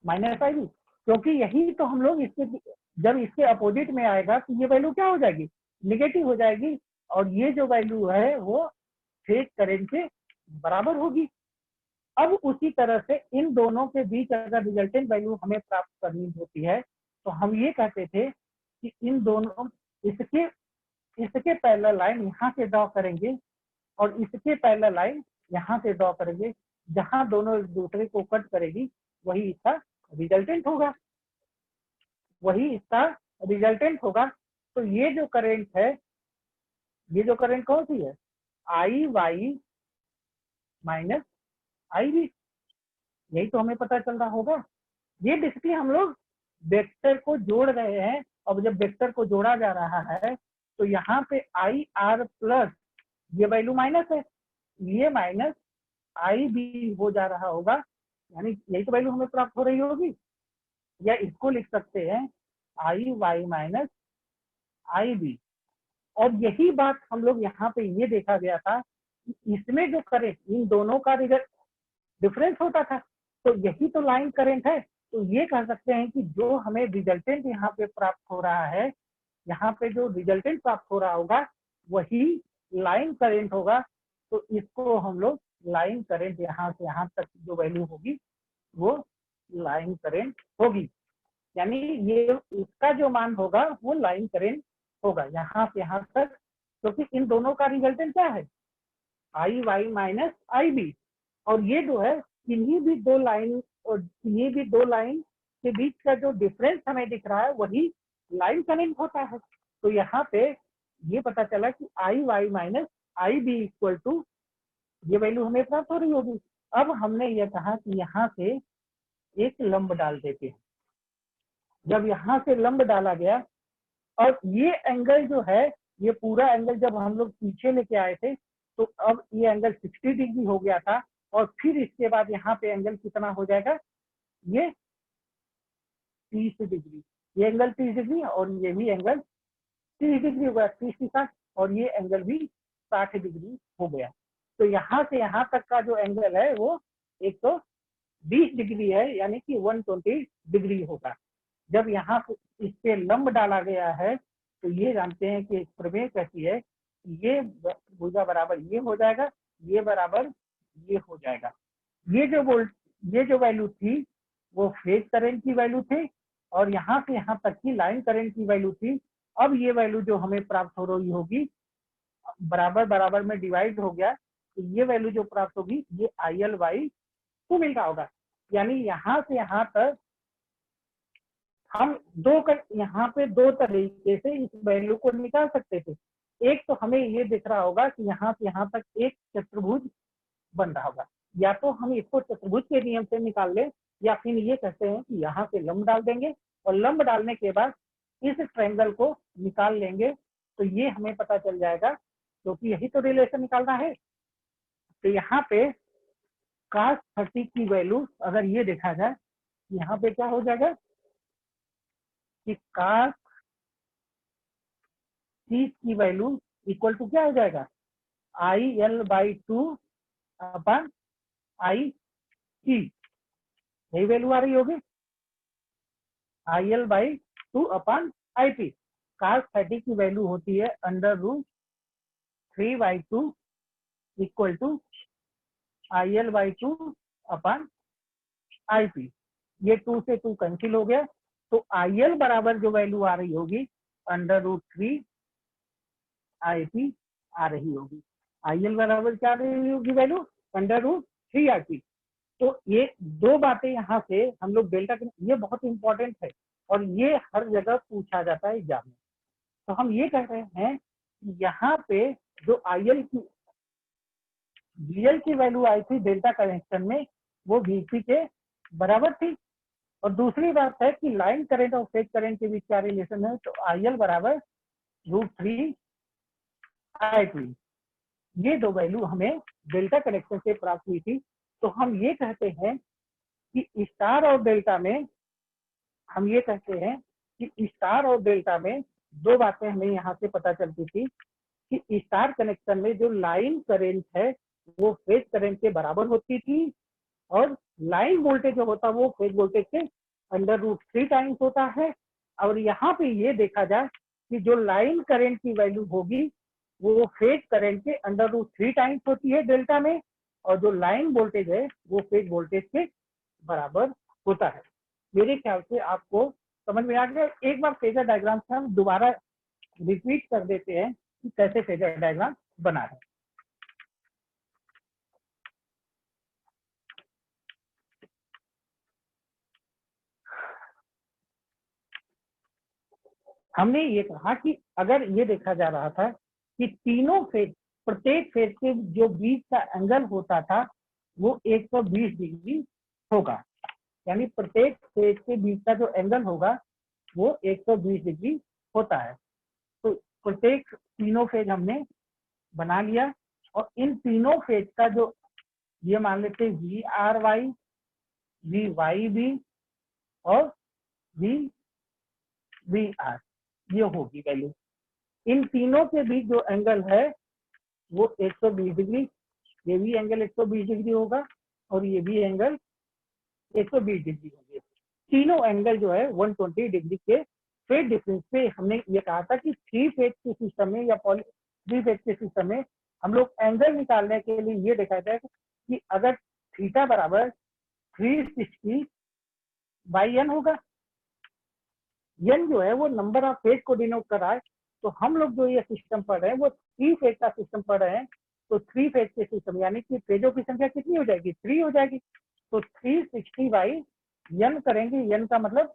minus I B, क्योंकि यही तो हम लोग इसके, जब इसके अपोजिट में आएगा तो ये वैल्यू क्या हो जाएगी, निगेटिव हो जाएगी और ये जो वैल्यू है वो फेज करंट के बराबर होगी। अब उसी तरह से इन दोनों के बीच अगर रिजल्टेंट वैल्यू हमें प्राप्त करनी होती है तो हम ये कहते थे कि इन दोनों, इसके पैरेलल लाइन यहाँ से ड्रॉ करेंगे और इसके पैरेलल लाइन यहाँ से ड्रॉ करेंगे, जहां दोनों एक दूसरे को कट करेगी वही इसका रिजल्टेंट होगा, वही इसका रिजल्टेंट होगा। तो ये जो करंट है, ये जो करंट कौन सी है, आई वाई माइनस आई बी, यही तो हमें पता चल रहा होगा। ये बेसिकली हम लोग वेक्टर को जोड़ रहे हैं और जब वेक्टर को जोड़ा जा रहा है तो यहाँ पे आई आर प्लस ये वैल्यू माइनस है, ये माइनस आई बी हो जा रहा होगा, यानी यही तो वैल्यू हमें प्राप्त हो रही होगी। या इसको लिख सकते हैं आई वाई माइनस आई बी। और यही बात हम लोग यहाँ पे ये देखा गया था कि इसमें जो करंट इन दोनों का डिफरेंस होता था, तो यही तो लाइन करंट है। तो ये कह सकते हैं कि जो हमें रिजल्टेंट यहाँ पे प्राप्त हो रहा है, यहाँ पे जो रिजल्टेंट प्राप्त हो रहा होगा वही लाइन करंट होगा। तो इसको हम लोग लाइन करंट, यहाँ से यहाँ तक जो वैल्यू होगी वो लाइन करंट होगी, यानी ये इसका जो मान होगा वो लाइन करंट होगा यहाँ से यहाँ तक, क्योंकि इन दोनों का रिजल्टेंट क्या है, आई वाई माइनस आई बी। और ये जो है इन्हीं भी दो लाइन और ये भी दो लाइन के बीच का जो डिफरेंस हमें दिख रहा है वही लाइन करंट होता है। तो यहाँ पे ये पता चला कि I Y minus I B equal to ये वैल्यू हमें प्राप्त हो रही होगी। अब हमने ये कहा कि यहाँ से एक लंब डाल देते हैं। जब यहाँ से लंब डाला गया और ये एंगल जो है, ये पूरा एंगल जब हम लोग पीछे लेके आए थे तो अब ये एंगल 60 डिग्री हो गया था और फिर इसके बाद यहाँ पे एंगल कितना हो जाएगा, ये 30 डिग्री, ये एंगल 30 डिग्री और ये भी एंगल 30 डिग्री हो गया, 30 के साथ, और ये एंगल भी 60 डिग्री हो गया। तो यहाँ से यहाँ तक का जो एंगल है वो 120 डिग्री है, यानी कि 120 डिग्री होगा। जब यहाँ से इस पे लंब डाला गया है तो ये जानते हैं कि प्रमेय कहती है ये भुजा बराबर ये हो जाएगा, ये बराबर ये हो जाएगा। ये जो वैल्यू थी वो फेज करंट की वैल्यू थी और यहाँ से यहाँ तक की लाइन करंट की वैल्यू थी। अब ये वैल्यू जो हमें प्राप्त हो रही होगी बराबर बराबर में डिवाइड हो गया, तो ये वैल्यू जो प्राप्त होगी ये IL/2 मिल रहा होगा। यानी यहाँ से यहाँ तक हम यहाँ पे दो तरीके से इस वैल्यू को निकाल सकते थे। एक तो हमें ये दिख रहा होगा कि यहाँ से यहाँ तक एक चतुर्भुज बन रहा होगा, या तो हम इसको चतुर्भुज के नियम से निकाल ले, या फिर ये कहते हैं कि यहाँ से लंब डाल देंगे और लंब डालने के बाद इस ट्रायंगल को निकाल लेंगे, तो ये हमें पता चल जाएगा, क्योंकि यही तो रिलेशन निकालना है। तो यहाँ पे cos 30 की वैल्यू अगर ये देखा जाए, यहाँ पे क्या हो जाएगा कि cos 30 की वैल्यू इक्वल टू क्या हो जाएगा, IL/2 अपन IP, यही वैल्यू आ रही होगी, IL/2 अपन IP। cos 30 की वैल्यू होती है √3/2 equal to IL/2 upon IP। ये 2 से 2 कैंसिल हो गया, तो IL बराबर जो वैल्यू आ रही होगी √3 IP आ रही होगी। IL बराबर क्या आ रही होगी वैल्यू, √3 IP। तो ये दो बातें यहाँ से हम लोग डेल्टा, ये बहुत इंपॉर्टेंट है और ये हर जगह पूछा जाता है एग्जाम में। तो हम ये कह रहे हैं कि यहाँ पे जो IL की VL की वैल्यू आई थी डेल्टा कनेक्शन में, वो VP के बराबर थी। और दूसरी बात है कि लाइन करंट और फेज करंट के बीच क्या रिलेशन है, तो IL बराबर √3 IP। ये दो वैल्यू हमें डेल्टा कनेक्शन से प्राप्त हुई थी। तो हम ये कहते हैं कि स्टार और डेल्टा में, हम ये कहते हैं कि स्टार और डेल्टा में दो बातें हमें यहाँ से पता चलती थी कि स्टार कनेक्शन में जो लाइन करंट है वो फेज करंट के बराबर होती थी, और लाइन वोल्टेज जो होता है वो फेज वोल्टेज के √3 टाइम्स होता है। और यहाँ पे ये देखा जाए कि जो लाइन करंट की वैल्यू होगी वो फेज करंट के √3 टाइम्स होती है डेल्टा में, और जो लाइन वोल्टेज है वो फेज वोल्टेज के बराबर होता है। मेरे ख्याल से आपको समझ में आ गया। एक बार फेजर डायग्राम से हम दोबारा रिपीट कर देते हैं कि कैसे फेजर डायग्राम बना है। हमने ये कहा कि अगर ये देखा जा रहा था कि तीनों फेज, प्रत्येक फेज के जो बीच का एंगल होता था वो 120 डिग्री होगा, यानी प्रत्येक फेज के बीच का जो एंगल होगा वो 120 डिग्री होता है। तो प्रत्येक तीनों फेज हमने बना लिया, और इन तीनों फेज का जो ये मान लेते हैं VRY, VYB और VBR, ये होगी वैल्यू। इन तीनों के बीच जो एंगल है वो 120 डिग्री, ये भी एंगल 120 डिग्री होगा और ये भी एंगल 120 डिग्री होंगे। तीनों एंगल जो है 120 डिग्री के फेज डिफरेंस पे। हमने ये कहा था कि 3 फेज के सिस्टम में या 3 फेज के सिस्टम में हम लोग एंगल निकालने के लिए ये देखा जाए कि अगर थीटा बराबर 360/n होगा, n जो है वो नंबर ऑफ फेज को डिनोट कर रहा है। तो हम लोग जो ये सिस्टम पढ़ रहे हैं वो 3 फेज का सिस्टम पढ़ रहे हैं, तो 3 फेज के सिस्टम यानी कि फेजों की संख्या कितनी हो जाएगी, 3 हो जाएगी। तो 360/n करेंगे, n का मतलब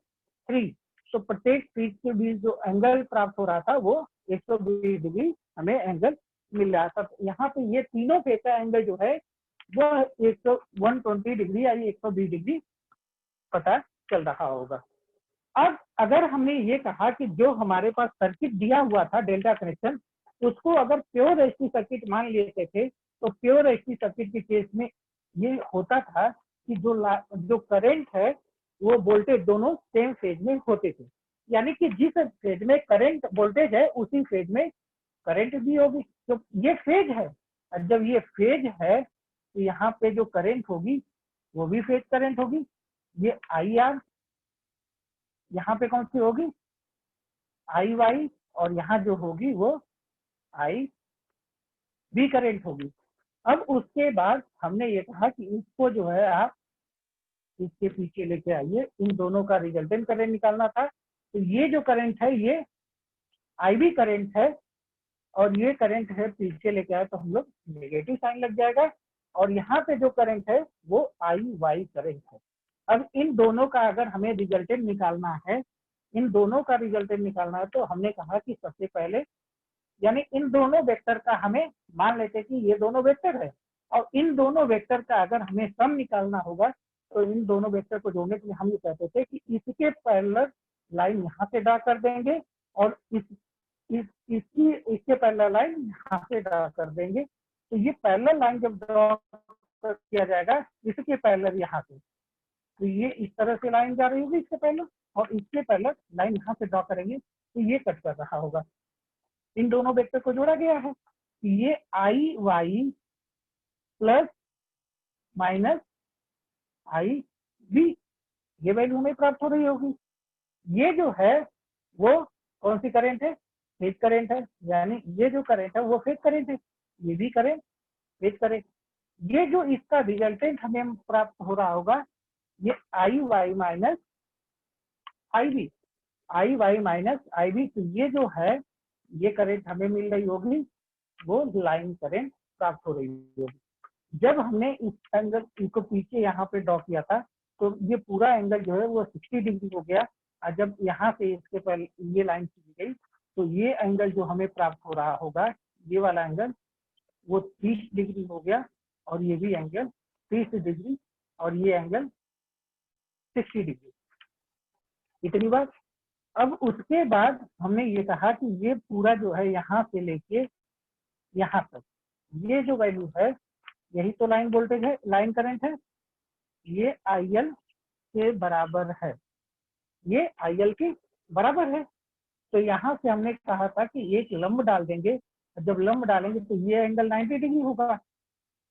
3। तो प्रत्येक फेज के बीच जो एंगल प्राप्त हो रहा था वो 120 डिग्री हमें एंगल मिल रहा था। यहाँ पे ये तीनों फेज का एंगल जो है वो 120 डिग्री या 120 डिग्री पता चल रहा होगा। अब अगर हमने ये कहा कि जो हमारे पास सर्किट दिया हुआ था डेल्टा कनेक्शन, उसको अगर प्योर एसी सर्किट मान लेते थे, तो प्योर एसी सर्किट के केस में ये होता था कि जो करंट है वो वोल्टेज दोनों सेम फेज में होते थे, यानी कि जिस फेज में करंट वोल्टेज है उसी फेज में करंट भी होगी। तो ये फेज है, और जब ये फेज है तो यहाँ पे जो करंट होगी वो भी फेज करंट होगी। ये आई आर यहाँ पे कौन सी होगी, आई वाई, और यहाँ जो होगी वो आई भी करंट होगी। अब उसके बाद हमने ये कहा कि इसको जो है आप इसके पीछे लेके आइए, इन दोनों का रिजल्टेंट करंट निकालना था। तो ये जो करंट है ये आई बी करंट है, और ये करंट है पीछे लेके आए तो हम लोग नेगेटिव साइन लग जाएगा, और यहाँ पे जो करंट है वो आई वाई करंट है। अब इन दोनों का अगर हमें रिजल्टेंट निकालना है, इन दोनों का रिजल्टेंट निकालना है, तो हमने कहा कि सबसे पहले यानी इन दोनों वेक्टर का हमें मान लेते कि ये दोनों वेक्टर है, और इन दोनों वेक्टर का अगर हमें सम निकालना होगा तो इन दोनों वेक्टर को जोड़ने के लिए हम ये कहते थे कि इसके पैरेलल लाइन यहाँ से ड्रा कर देंगे, और इसके पैरेलल लाइन यहाँ से ड्रा कर देंगे। तो ये पैरेलल लाइन जब ड्रा किया जाएगा इसके पैरेलल यहाँ से, तो ये इस तरह से लाइन जा रही होगी इसके पैरेलल, और इसके पैरेलल लाइन यहाँ से ड्रा करेंगे तो ये कट कर रहा होगा। इन दोनों वेक्टर को जोड़ा गया है, ये आई Y plus minus I B, ये वैल्यू हमें प्राप्त हो रही होगी। ये जो है वो कौन सी करंट है, फेज करंट है, यानी ये जो करंट है वो फेज करंट है, ये भी करंट फेज करंट। ये जो इसका रिजल्टेंट हमें प्राप्त हो रहा होगा ये आई Y minus I B, I Y minus I B, तो ये जो है ये करंट हमें मिल रही होगी, वो लाइन करंट प्राप्त हो रही होगी। जब हमने इस एंगल को पीछे यहाँ पे ड्रॉ किया था तो ये पूरा एंगल जो है वो 60 डिग्री हो गया, और जब यहाँ से इसके पहले ये लाइन खींची गई तो ये एंगल जो हमें प्राप्त हो रहा होगा, ये वाला एंगल वो 30 डिग्री हो गया, और ये भी एंगल 30 डिग्री, और ये एंगल 60 डिग्री। इतनी बात। अब उसके बाद हमने ये कहा कि ये पूरा जो है यहाँ से लेके यहाँ तक ये जो वैल्यू है यही तो लाइन वोल्टेज है, लाइन करंट है, ये IL के बराबर है, ये IL के बराबर है। तो यहाँ से हमने कहा था कि एक लंब डाल देंगे, जब लंब डालेंगे तो ये एंगल 90 डिग्री होगा।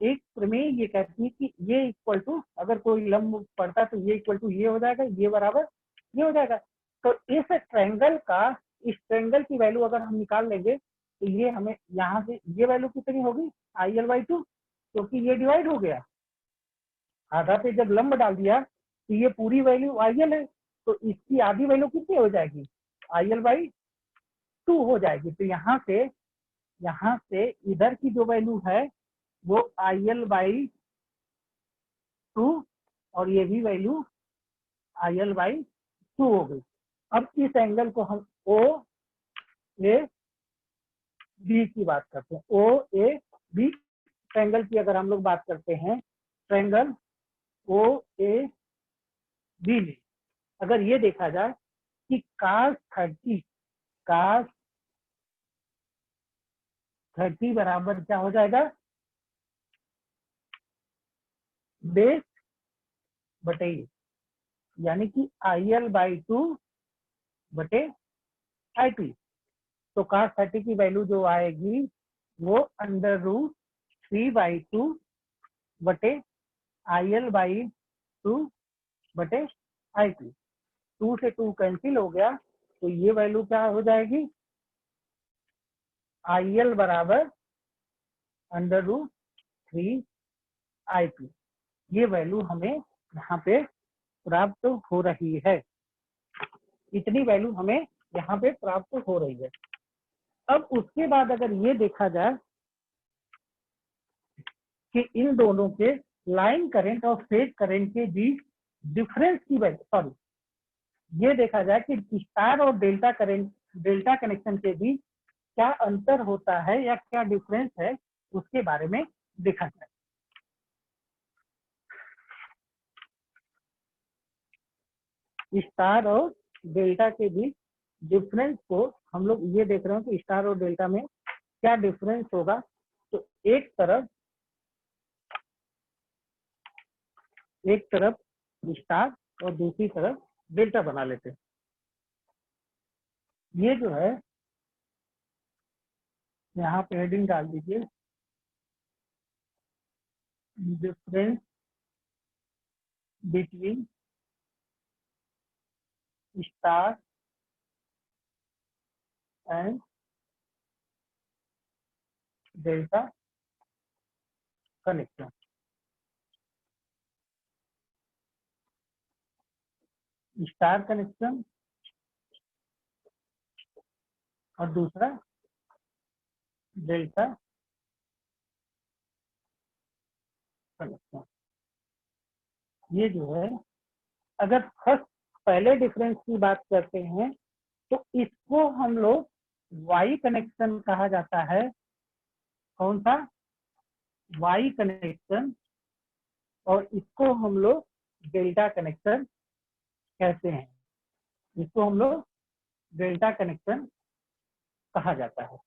एक प्रमेय ये कहती है कि ये इक्वल टू, अगर कोई लंब पड़ता तो ये इक्वल टू ये हो जाएगा, ये बराबर ये हो जाएगा। तो इस ट्रायंगल का, इस ट्रायंगल की वैल्यू अगर हम निकाल लेंगे तो ये हमें यहाँ से ये वैल्यू कितनी होगी, IL/2, क्योंकि ये डिवाइड हो गया आधा पे, जब लंब डाल दिया तो ये पूरी वैल्यू IL है, तो इसकी आधी वैल्यू कितनी हो जाएगी, IL/2 हो जाएगी। तो यहाँ से इधर की जो वैल्यू है वो IL/2, और ये भी वैल्यू IL/2 हो गई। अब इस एंगल को हम OAB की बात करते हैं, OAB ट्रायंगल की अगर हम लोग बात करते हैं, ट्रायंगल OAB में अगर ये देखा जाए कि cos 30 बराबर क्या हो जाएगा, बेस बटे, यानी कि IL/2 बटे IP। तो cos 30 की वैल्यू जो आएगी वो √3/2 बटे IL/2 बटे IP। 2 से 2 कैंसिल हो गया, तो ये वैल्यू क्या हो जाएगी, IL बराबर √3IP। ये वैल्यू हमें यहाँ पे प्राप्त हो रही है, इतनी वैल्यू हमें यहाँ पे प्राप्त हो रही है। अब उसके बाद अगर ये देखा जाए कि इन दोनों के लाइन करंट और फेज करंट के बीच डिफरेंस की वैल्यू, सॉरी, ये देखा जाए कि स्टार और डेल्टा करंट, डेल्टा कनेक्शन के बीच क्या अंतर होता है या क्या डिफरेंस है, उसके बारे में देखा जाए। स्टार और डेल्टा के बीच डिफरेंस को हम लोग ये देख रहे हैं कि स्टार और डेल्टा में क्या डिफरेंस होगा। तो एक तरफ स्टार और दूसरी तरफ डेल्टा बना लेते हैं। ये जो है यहाँ पे हेडिंग डाल दीजिए, difference between star and delta connection. Star connection और दूसरा डेल्टा कनेक्शन। ये जो है, अगर फर्स्ट पहले डिफरेंस की बात करते हैं तो इसको हम लोग वाई कनेक्शन कहा जाता है। कौन सा? Y connection. और इसको हम लोग डेल्टा कनेक्शन कहते हैं। इसको हम लोग डेल्टा कनेक्शन कहा जाता है।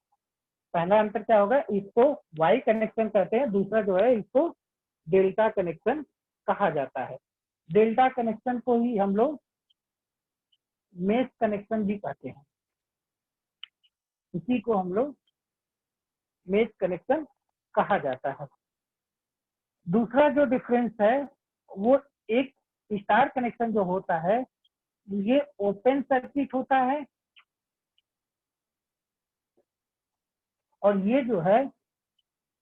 पहला अंतर क्या होगा? इसको वाई कनेक्शन कहते हैं, दूसरा जो है इसको डेल्टा कनेक्शन कहा जाता है। डेल्टा कनेक्शन को ही हम लोग मेश कनेक्शन भी कहते हैं। इसी को हम लोग मेश कनेक्शन कहा जाता है। दूसरा जो डिफरेंस है वो एक स्टार कनेक्शन जो होता है ये ओपन सर्किट होता है, और ये जो है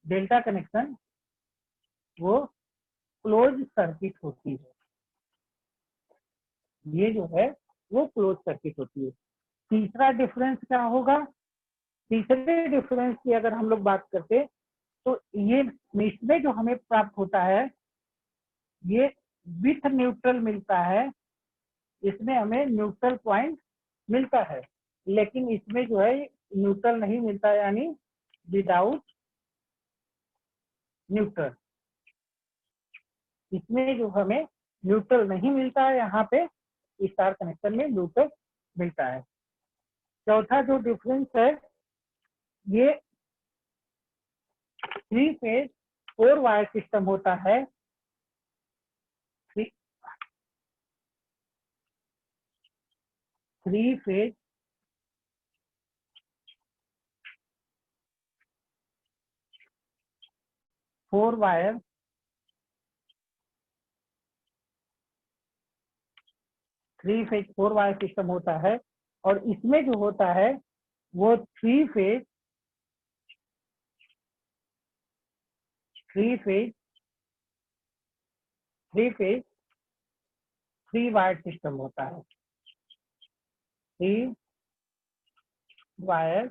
डेल्टा कनेक्शन वो क्लोज सर्किट होती है। ये जो है वो क्लोज सर्किट होती है। तीसरा डिफरेंस क्या होगा? तीसरे डिफरेंस की अगर हम लोग बात करते तो ये इसमें जो हमें प्राप्त होता है ये विथ न्यूट्रल मिलता है। इसमें हमें न्यूट्रल पॉइंट मिलता है, लेकिन इसमें जो है न्यूट्रल नहीं मिलता, यानी विदाउट न्यूट्रल। इसमें जो हमें न्यूट्रल नहीं मिलता है, यहाँ पे स्टार कनेक्शन में न्यूट्रल मिलता है। चौथा जो डिफरेंस है ये 3 फेज 4 वायर सिस्टम होता है। 3 फेज 4 वायर सिस्टम होता है, और इसमें जो होता है वो 3 फेज 3 वायर सिस्टम होता है। 3 वायर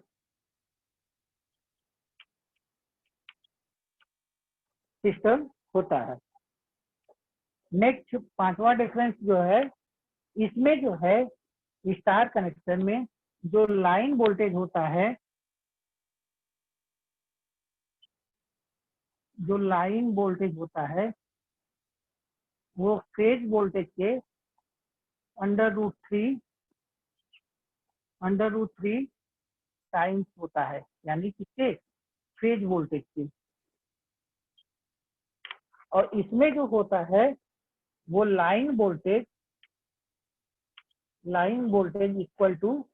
सिस्टम होता है। नेक्स्ट पांचवा डिफरेंस जो है, इसमें जो है स्टार कनेक्शन में जो लाइन वोल्टेज होता है, वो फेज वोल्टेज के √3 टाइम्स होता है, यानी किसके? फेज वोल्टेज के। और इसमें जो होता है वो line voltage equal two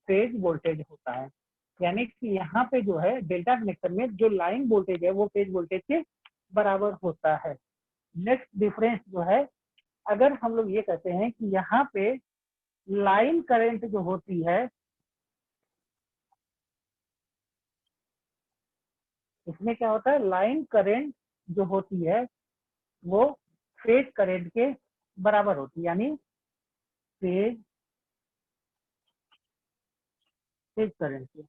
phase voltage होता है। यानी कि यहाँ पे जो है डेल्टा कनेक्शन में जो लाइन वोल्टेज है वो फेज वोल्टेज के बराबर होता है। नेक्स्ट डिफरेंस जो है, अगर हम लोग ये कहते हैं कि यहाँ पे लाइन करंट जो होती है, इसमें क्या होता है? लाइन करंट जो होती है वो फेज करंट के बराबर होती है, यानी फेज करंट के।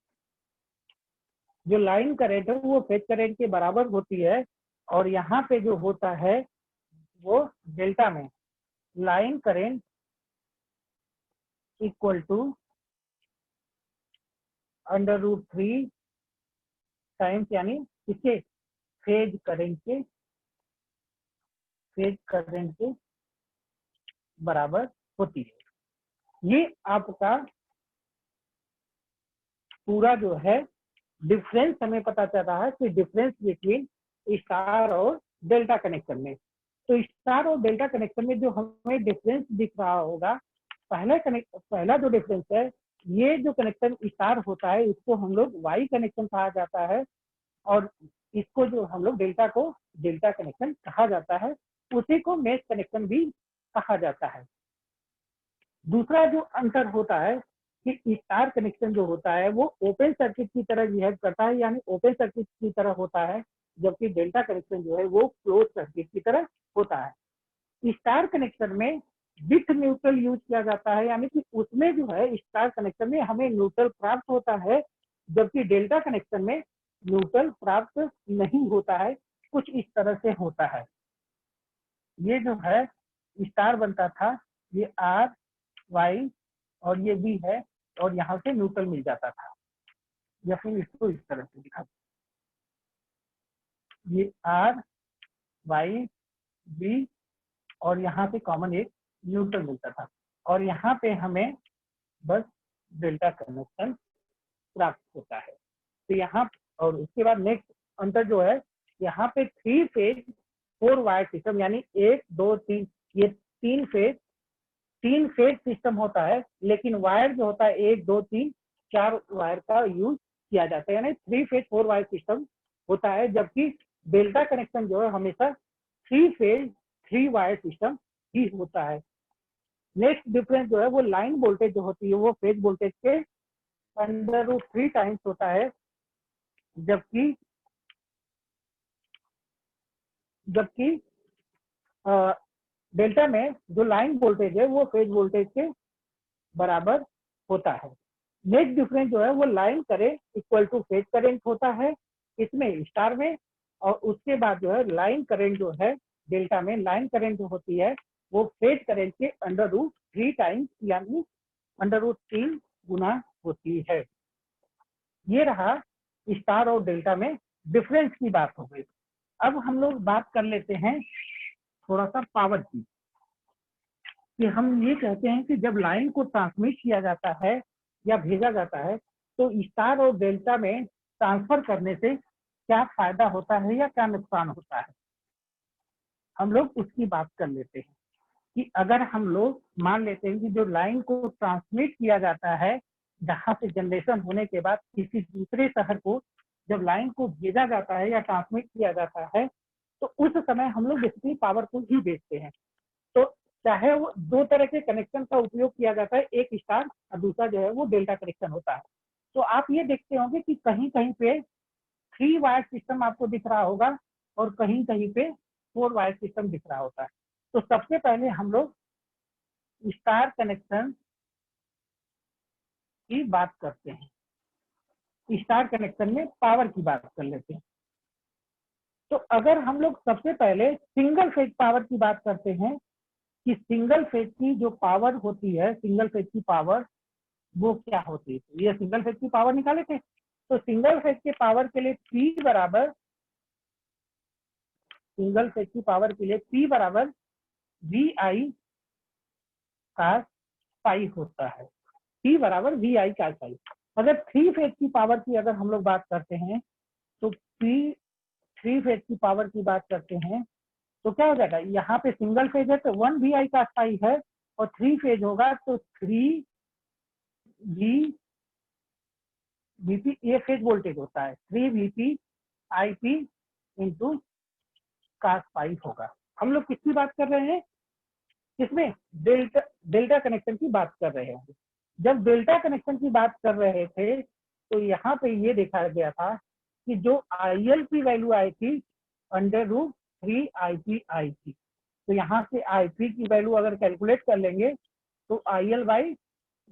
जो लाइन करंट है वो फेज करंट के बराबर होती है, और यहाँ पे जो होता है वो डेल्टा में line current equal to √3 times, यानी किसके? फेज करंट के बराबर होती है। ये आपका पूरा जो है डिफरेंस हमें पता चल रहा है कि डिफरेंस बिटवीन स्टार और डेल्टा कनेक्शन में। तो स्टार और डेल्टा कनेक्शन में जो हमें डिफरेंस दिख रहा होगा, पहला जो डिफरेंस है, ये जो कनेक्शन स्टार होता है इसको हम लोग वाई कनेक्शन कहा जाता है, और इसको जो हम लोग डेल्टा को डेल्टा कनेक्शन कहा जाता है, उसी को मेश कनेक्शन भी कहा जाता है। दूसरा जो अंतर होता है कि स्टार कनेक्शन जो होता है वो ओपन सर्किट की तरह बिहेव करता है, यानी ओपन सर्किट की तरह होता है, जबकि डेल्टा कनेक्शन जो है वो क्लोज सर्किट की तरह होता है। स्टार कनेक्शन में विथ न्यूट्रल यूज किया जाता है, यानी कि उसमें जो है स्टार कनेक्शन में हमें न्यूट्रल प्राप्त होता है, जबकि डेल्टा कनेक्शन में न्यूट्रल प्राप्त नहीं होता है। कुछ इस तरह से होता है। ये जो है स्टार बनता था, ये आर वाई और ये बी है, और यहाँ से न्यूट्रल मिल जाता था, या फिर इसको इस तरह से दिखा, ये आर वाई बी और यहाँ पे कॉमन एक न्यूट्रल मिलता था, और यहाँ पे हमें बस डेल्टा कनेक्शन प्राप्त होता है। तो यहाँ और उसके बाद नेक्स्ट अंतर जो है, यहाँ पे 3 फेज 4 वायर सिस्टम, यानी 1 2 3, ये 3 फेज सिस्टम होता है, लेकिन वायर जो होता है 1 2 3 4 वायर का यूज किया जाता है, यानी 3 फेज 4 वायर सिस्टम होता है, जबकि डेल्टा कनेक्शन जो है हमेशा 3 फेज 3 वायर सिस्टम ही होता है। नेक्स्ट डिफरेंस जो है वो लाइन वोल्टेज जो होती है वो फेज वोल्टेज के √3 टाइम्स होता है, जबकि डेल्टा में जो लाइन वोल्टेज है वो फेज वोल्टेज के बराबर होता है। नेक्स्ट डिफरेंस जो है वो line current equal two phase current होता है इसमें स्टार में, और उसके बाद जो है लाइन करंट जो है डेल्टा में, लाइन करंट जो होती है वो फेज करंट के √3 टाइम्स, यानी √3 गुना होती है। ये रहा स्टार और डेल्टा में डिफरेंस की बात हो गई। अब हम लोग बात कर लेते हैं थोड़ा सा पावर की, कि हम ये कहते हैं कि जब लाइन को ट्रांसमिट किया जाता है या भेजा जाता है, तो स्टार और डेल्टा में ट्रांसफर करने से क्या फायदा होता है या क्या नुकसान होता है, हम लोग उसकी बात कर लेते हैं। कि अगर हम लोग मान लेते हैं कि जो लाइन को ट्रांसमिट किया जाता है, जहां से जनरेशन होने के बाद किसी दूसरे शहर को जब लाइन को भेजा जाता है या ट्रांसमिट किया जाता है, तो उस समय हम लोग बेसिकली पावर को ही बेचते हैं। तो चाहे वो 2 तरह के कनेक्शन का उपयोग किया जाता है, एक स्टार और दूसरा जो है वो डेल्टा कनेक्शन होता है। तो आप ये देखते होंगे कि कहीं कहीं पे 3 वायर सिस्टम आपको दिख रहा होगा, और कहीं कहीं पे 4 वायर सिस्टम दिख रहा होता है। तो सबसे पहले हम लोग स्टार कनेक्शन की बात करते हैं। स्टार कनेक्शन में पावर की बात कर लेते हैं। तो अगर हम लोग सबसे पहले सिंगल फेज पावर की बात करते हैं, कि सिंगल फेज की जो पावर होती है, सिंगल फेज की पावर वो क्या होती है, ये सिंगल फेज की पावर निकाले थे। तो सिंगल फेज के पावर के लिए P बराबर, सिंगल फेज की पावर के लिए P बराबर VI cos पाई होता है। P बराबर VI cos पाई। अगर 3 फेज की पावर की अगर हम लोग बात करते हैं, तो P 3 फेज की पावर की बात करते हैं, तो क्या हो जाएगा, यहाँ पे सिंगल फेज है तो 1 VI cos पाई है, और 3 फेज होगा तो 3 VP, ये फेज वोल्टेज होता है, 3 VP IP इंटू cos पाई होगा। हम लोग किसकी बात कर रहे हैं, इसमें डेल्टा कनेक्शन की बात कर रहे हैं। जब डेल्टा कनेक्शन की बात कर रहे थे, तो यहाँ पे ये देखा गया था कि जो IL की वैल्यू आई थी √3 IP आई थी। तो यहाँ से IP की वैल्यू अगर कैलकुलेट कर लेंगे तो IL बाई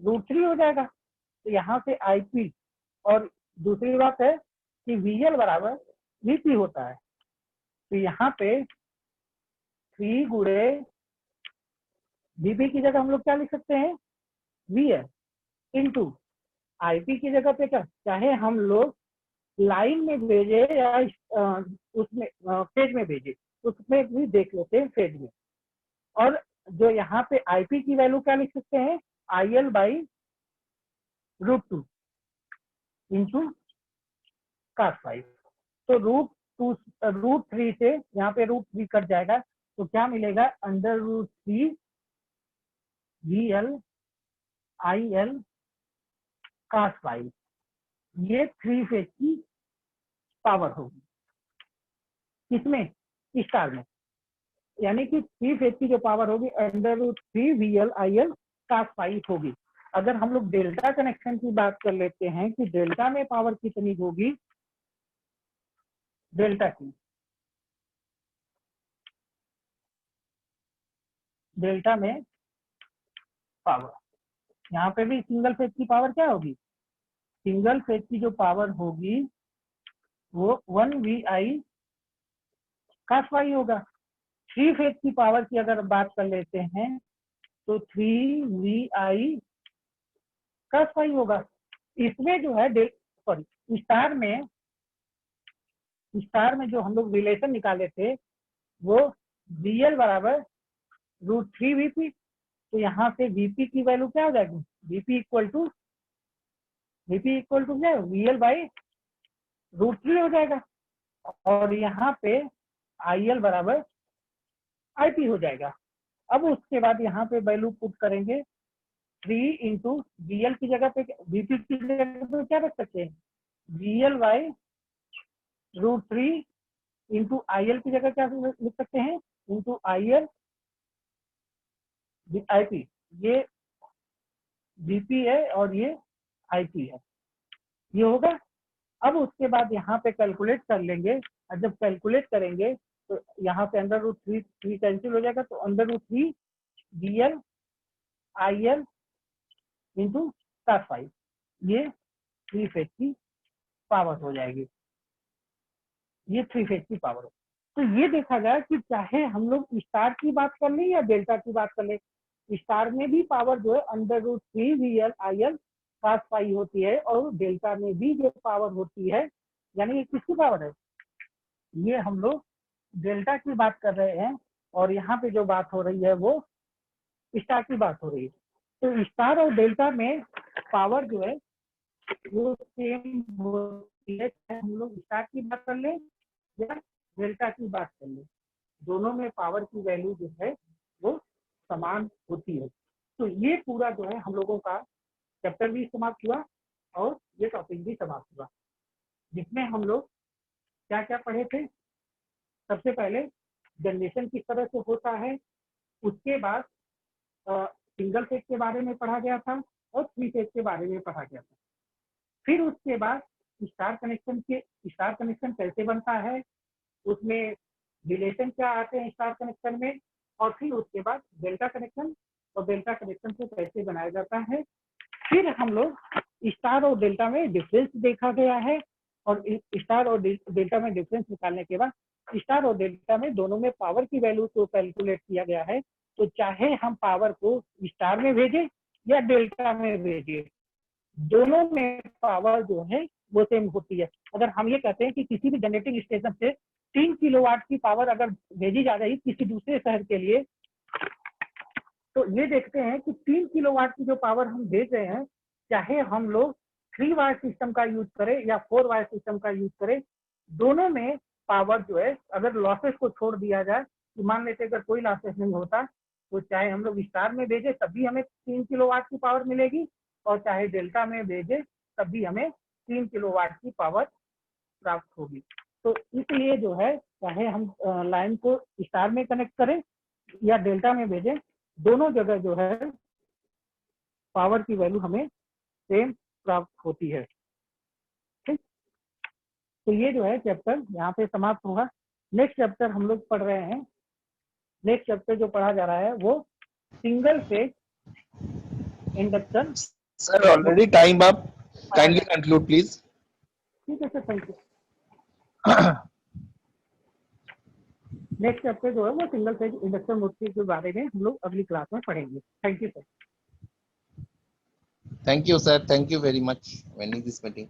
√3 हो जाएगा। तो यहाँ से IP, और दूसरी बात है कि VL बराबर VP होता है। तो यहाँ पे 3 गुणे VP की जगह हम लोग क्या लिख सकते हैं, VL इंटू IP की जगह पे क्या, चाहे हम लोग लाइन में भेजे या उसमें फेज में भेजे, उसमें भी देख लेते हैं फेज में। और जो यहाँ पे IP की वैल्यू क्या लिख सकते हैं, IL बाई √2 इंटू cos 5। तो √3 से यहाँ पे √3 कट जाएगा तो क्या मिलेगा, √3 VL IL cos फाई। ये 3 फेज की पावर होगी किसमें, स्टार में, यानी कि 3 फेज की जो पावर होगी √3 VL IL cos फाई होगी। अगर हम लोग डेल्टा कनेक्शन की बात कर लेते हैं कि डेल्टा में पावर कितनी होगी, डेल्टा की, डेल्टा में पावर, यहाँ पे भी सिंगल फेज की पावर क्या होगी, सिंगल फेज की जो पावर होगी वो 1 VI cos फाई होगा। 3 फेज की पावर की अगर बात कर लेते हैं तो 3 VI cos फाई होगा। इसमें जो है सॉरी स्टार में जो हम लोग रिलेशन निकाले थे वो VL बराबर √3 VP, तो यहाँ से VP की वैल्यू क्या हो जाएगी, VP इक्वल टू क्या है, VL बाई √3 हो जाएगा, और यहाँ पे IL बराबर IP हो जाएगा। अब उसके बाद यहाँ पे वैल्यू पुट करेंगे 3 इंटू VL की जगह पे, VP की जगह पे क्या रख सकते हैं, VL बाई √3 इंटू IL की जगह क्या लिख सकते हैं, इंटू IL IP। ये VP है और ये IP है, ये होगा। अब उसके बाद यहाँ पे कैलकुलेट कर लेंगे, और जब कैलकुलेट करेंगे तो यहाँ पे √3 कैंसिल हो जाएगा, तो √3 VL IL into cos phi, ये 3 फेज की पावर हो जाएगी, ये 3 फेज की पावर हो। तो ये देखा जाए कि चाहे हम लोग स्टार की बात कर लें या डेल्टा की बात कर लें, स्टार में भी पावर जो है √3 VL IL cos फाई होती है, और डेल्टा में भी जो पावर होती है, यानी ये किसकी पावर है, ये हम लोग डेल्टा की बात कर रहे हैं, और यहाँ पे जो बात हो रही है वो स्टार की बात हो रही है। तो स्टार और डेल्टा में पावर जो है वो सेम होती है, चाहे हम लोग स्टार की बात कर लें या डेल्टा की बात कर लें, दोनों में पावर की वैल्यू जो है वो समान होती है। तो ये पूरा जो है हम लोगों का चैप्टर भी समाप्त हुआ और ये टॉपिक भी समाप्त हुआ, जिसमें हम लोग क्या क्या पढ़े थे। सबसे पहले जनरेशन किस तरह से होता है, उसके बाद सिंगल फेज के बारे में पढ़ा गया था और 3 फेज के बारे में पढ़ा गया था। फिर उसके बाद स्टार कनेक्शन कैसे बनता है, उसमें रिलेशन क्या आते हैं स्टार कनेक्शन में, और फिर उसके बाद डेल्टा कनेक्शन, और डेल्टा कनेक्शन को कैसे बनाया जाता है। फिर हम लोग स्टार और डेल्टा में डिफरेंस देखा गया है, और स्टार और डेल्टा में डिफरेंस निकालने के बाद स्टार और डेल्टा में दोनों में पावर की वैल्यू को कैलकुलेट किया गया है। तो चाहे हम पावर को स्टार में भेजें या डेल्टा में भेजें, दोनों में पावर जो है वो सेम होती है। अगर हम ये कहते हैं कि किसी भी जनरेटिंग स्टेशन से 3 किलोवाट की पावर अगर भेजी जा रही किसी दूसरे शहर के लिए, तो ये देखते हैं कि 3 किलोवाट की जो पावर हम भेज रहे हैं, चाहे हम लोग 3 वायर सिस्टम का यूज करें या 4 वायर सिस्टम का यूज करें, दोनों में पावर जो है, अगर लॉसेस को छोड़ दिया जाए, तो मान लेते अगर कोई लॉसेस नहीं होता, तो चाहे हम लोग स्टार में भेजे तब भी हमें 3 किलोवाट की पावर मिलेगी, और चाहे डेल्टा में भेजे तब भी हमें 3 किलोवाट की पावर प्राप्त होगी। तो इसलिए जो है, चाहे हम लाइन को स्टार में कनेक्ट करें या डेल्टा में भेजें, दोनों जगह जो है पावर की वैल्यू हमें सेम प्राप्त होती है। ठीक, तो ये जो है चैप्टर यहाँ पे समाप्त होगा। नेक्स्ट चैप्टर हम लोग पढ़ रहे हैं, नेक्स्ट चैप्टर जो पढ़ा जा रहा है वो single phase induction. Sir already time up, kindly conclude please. ठीक है sir, thank you. Next chapter जो है वो सिंगल फेज इंडक्शन मोटर के बारे में हम लोग अगली क्लास में पढ़ेंगे। Thank you sir. Thank you, sir. Thank you very much. When is this meeting?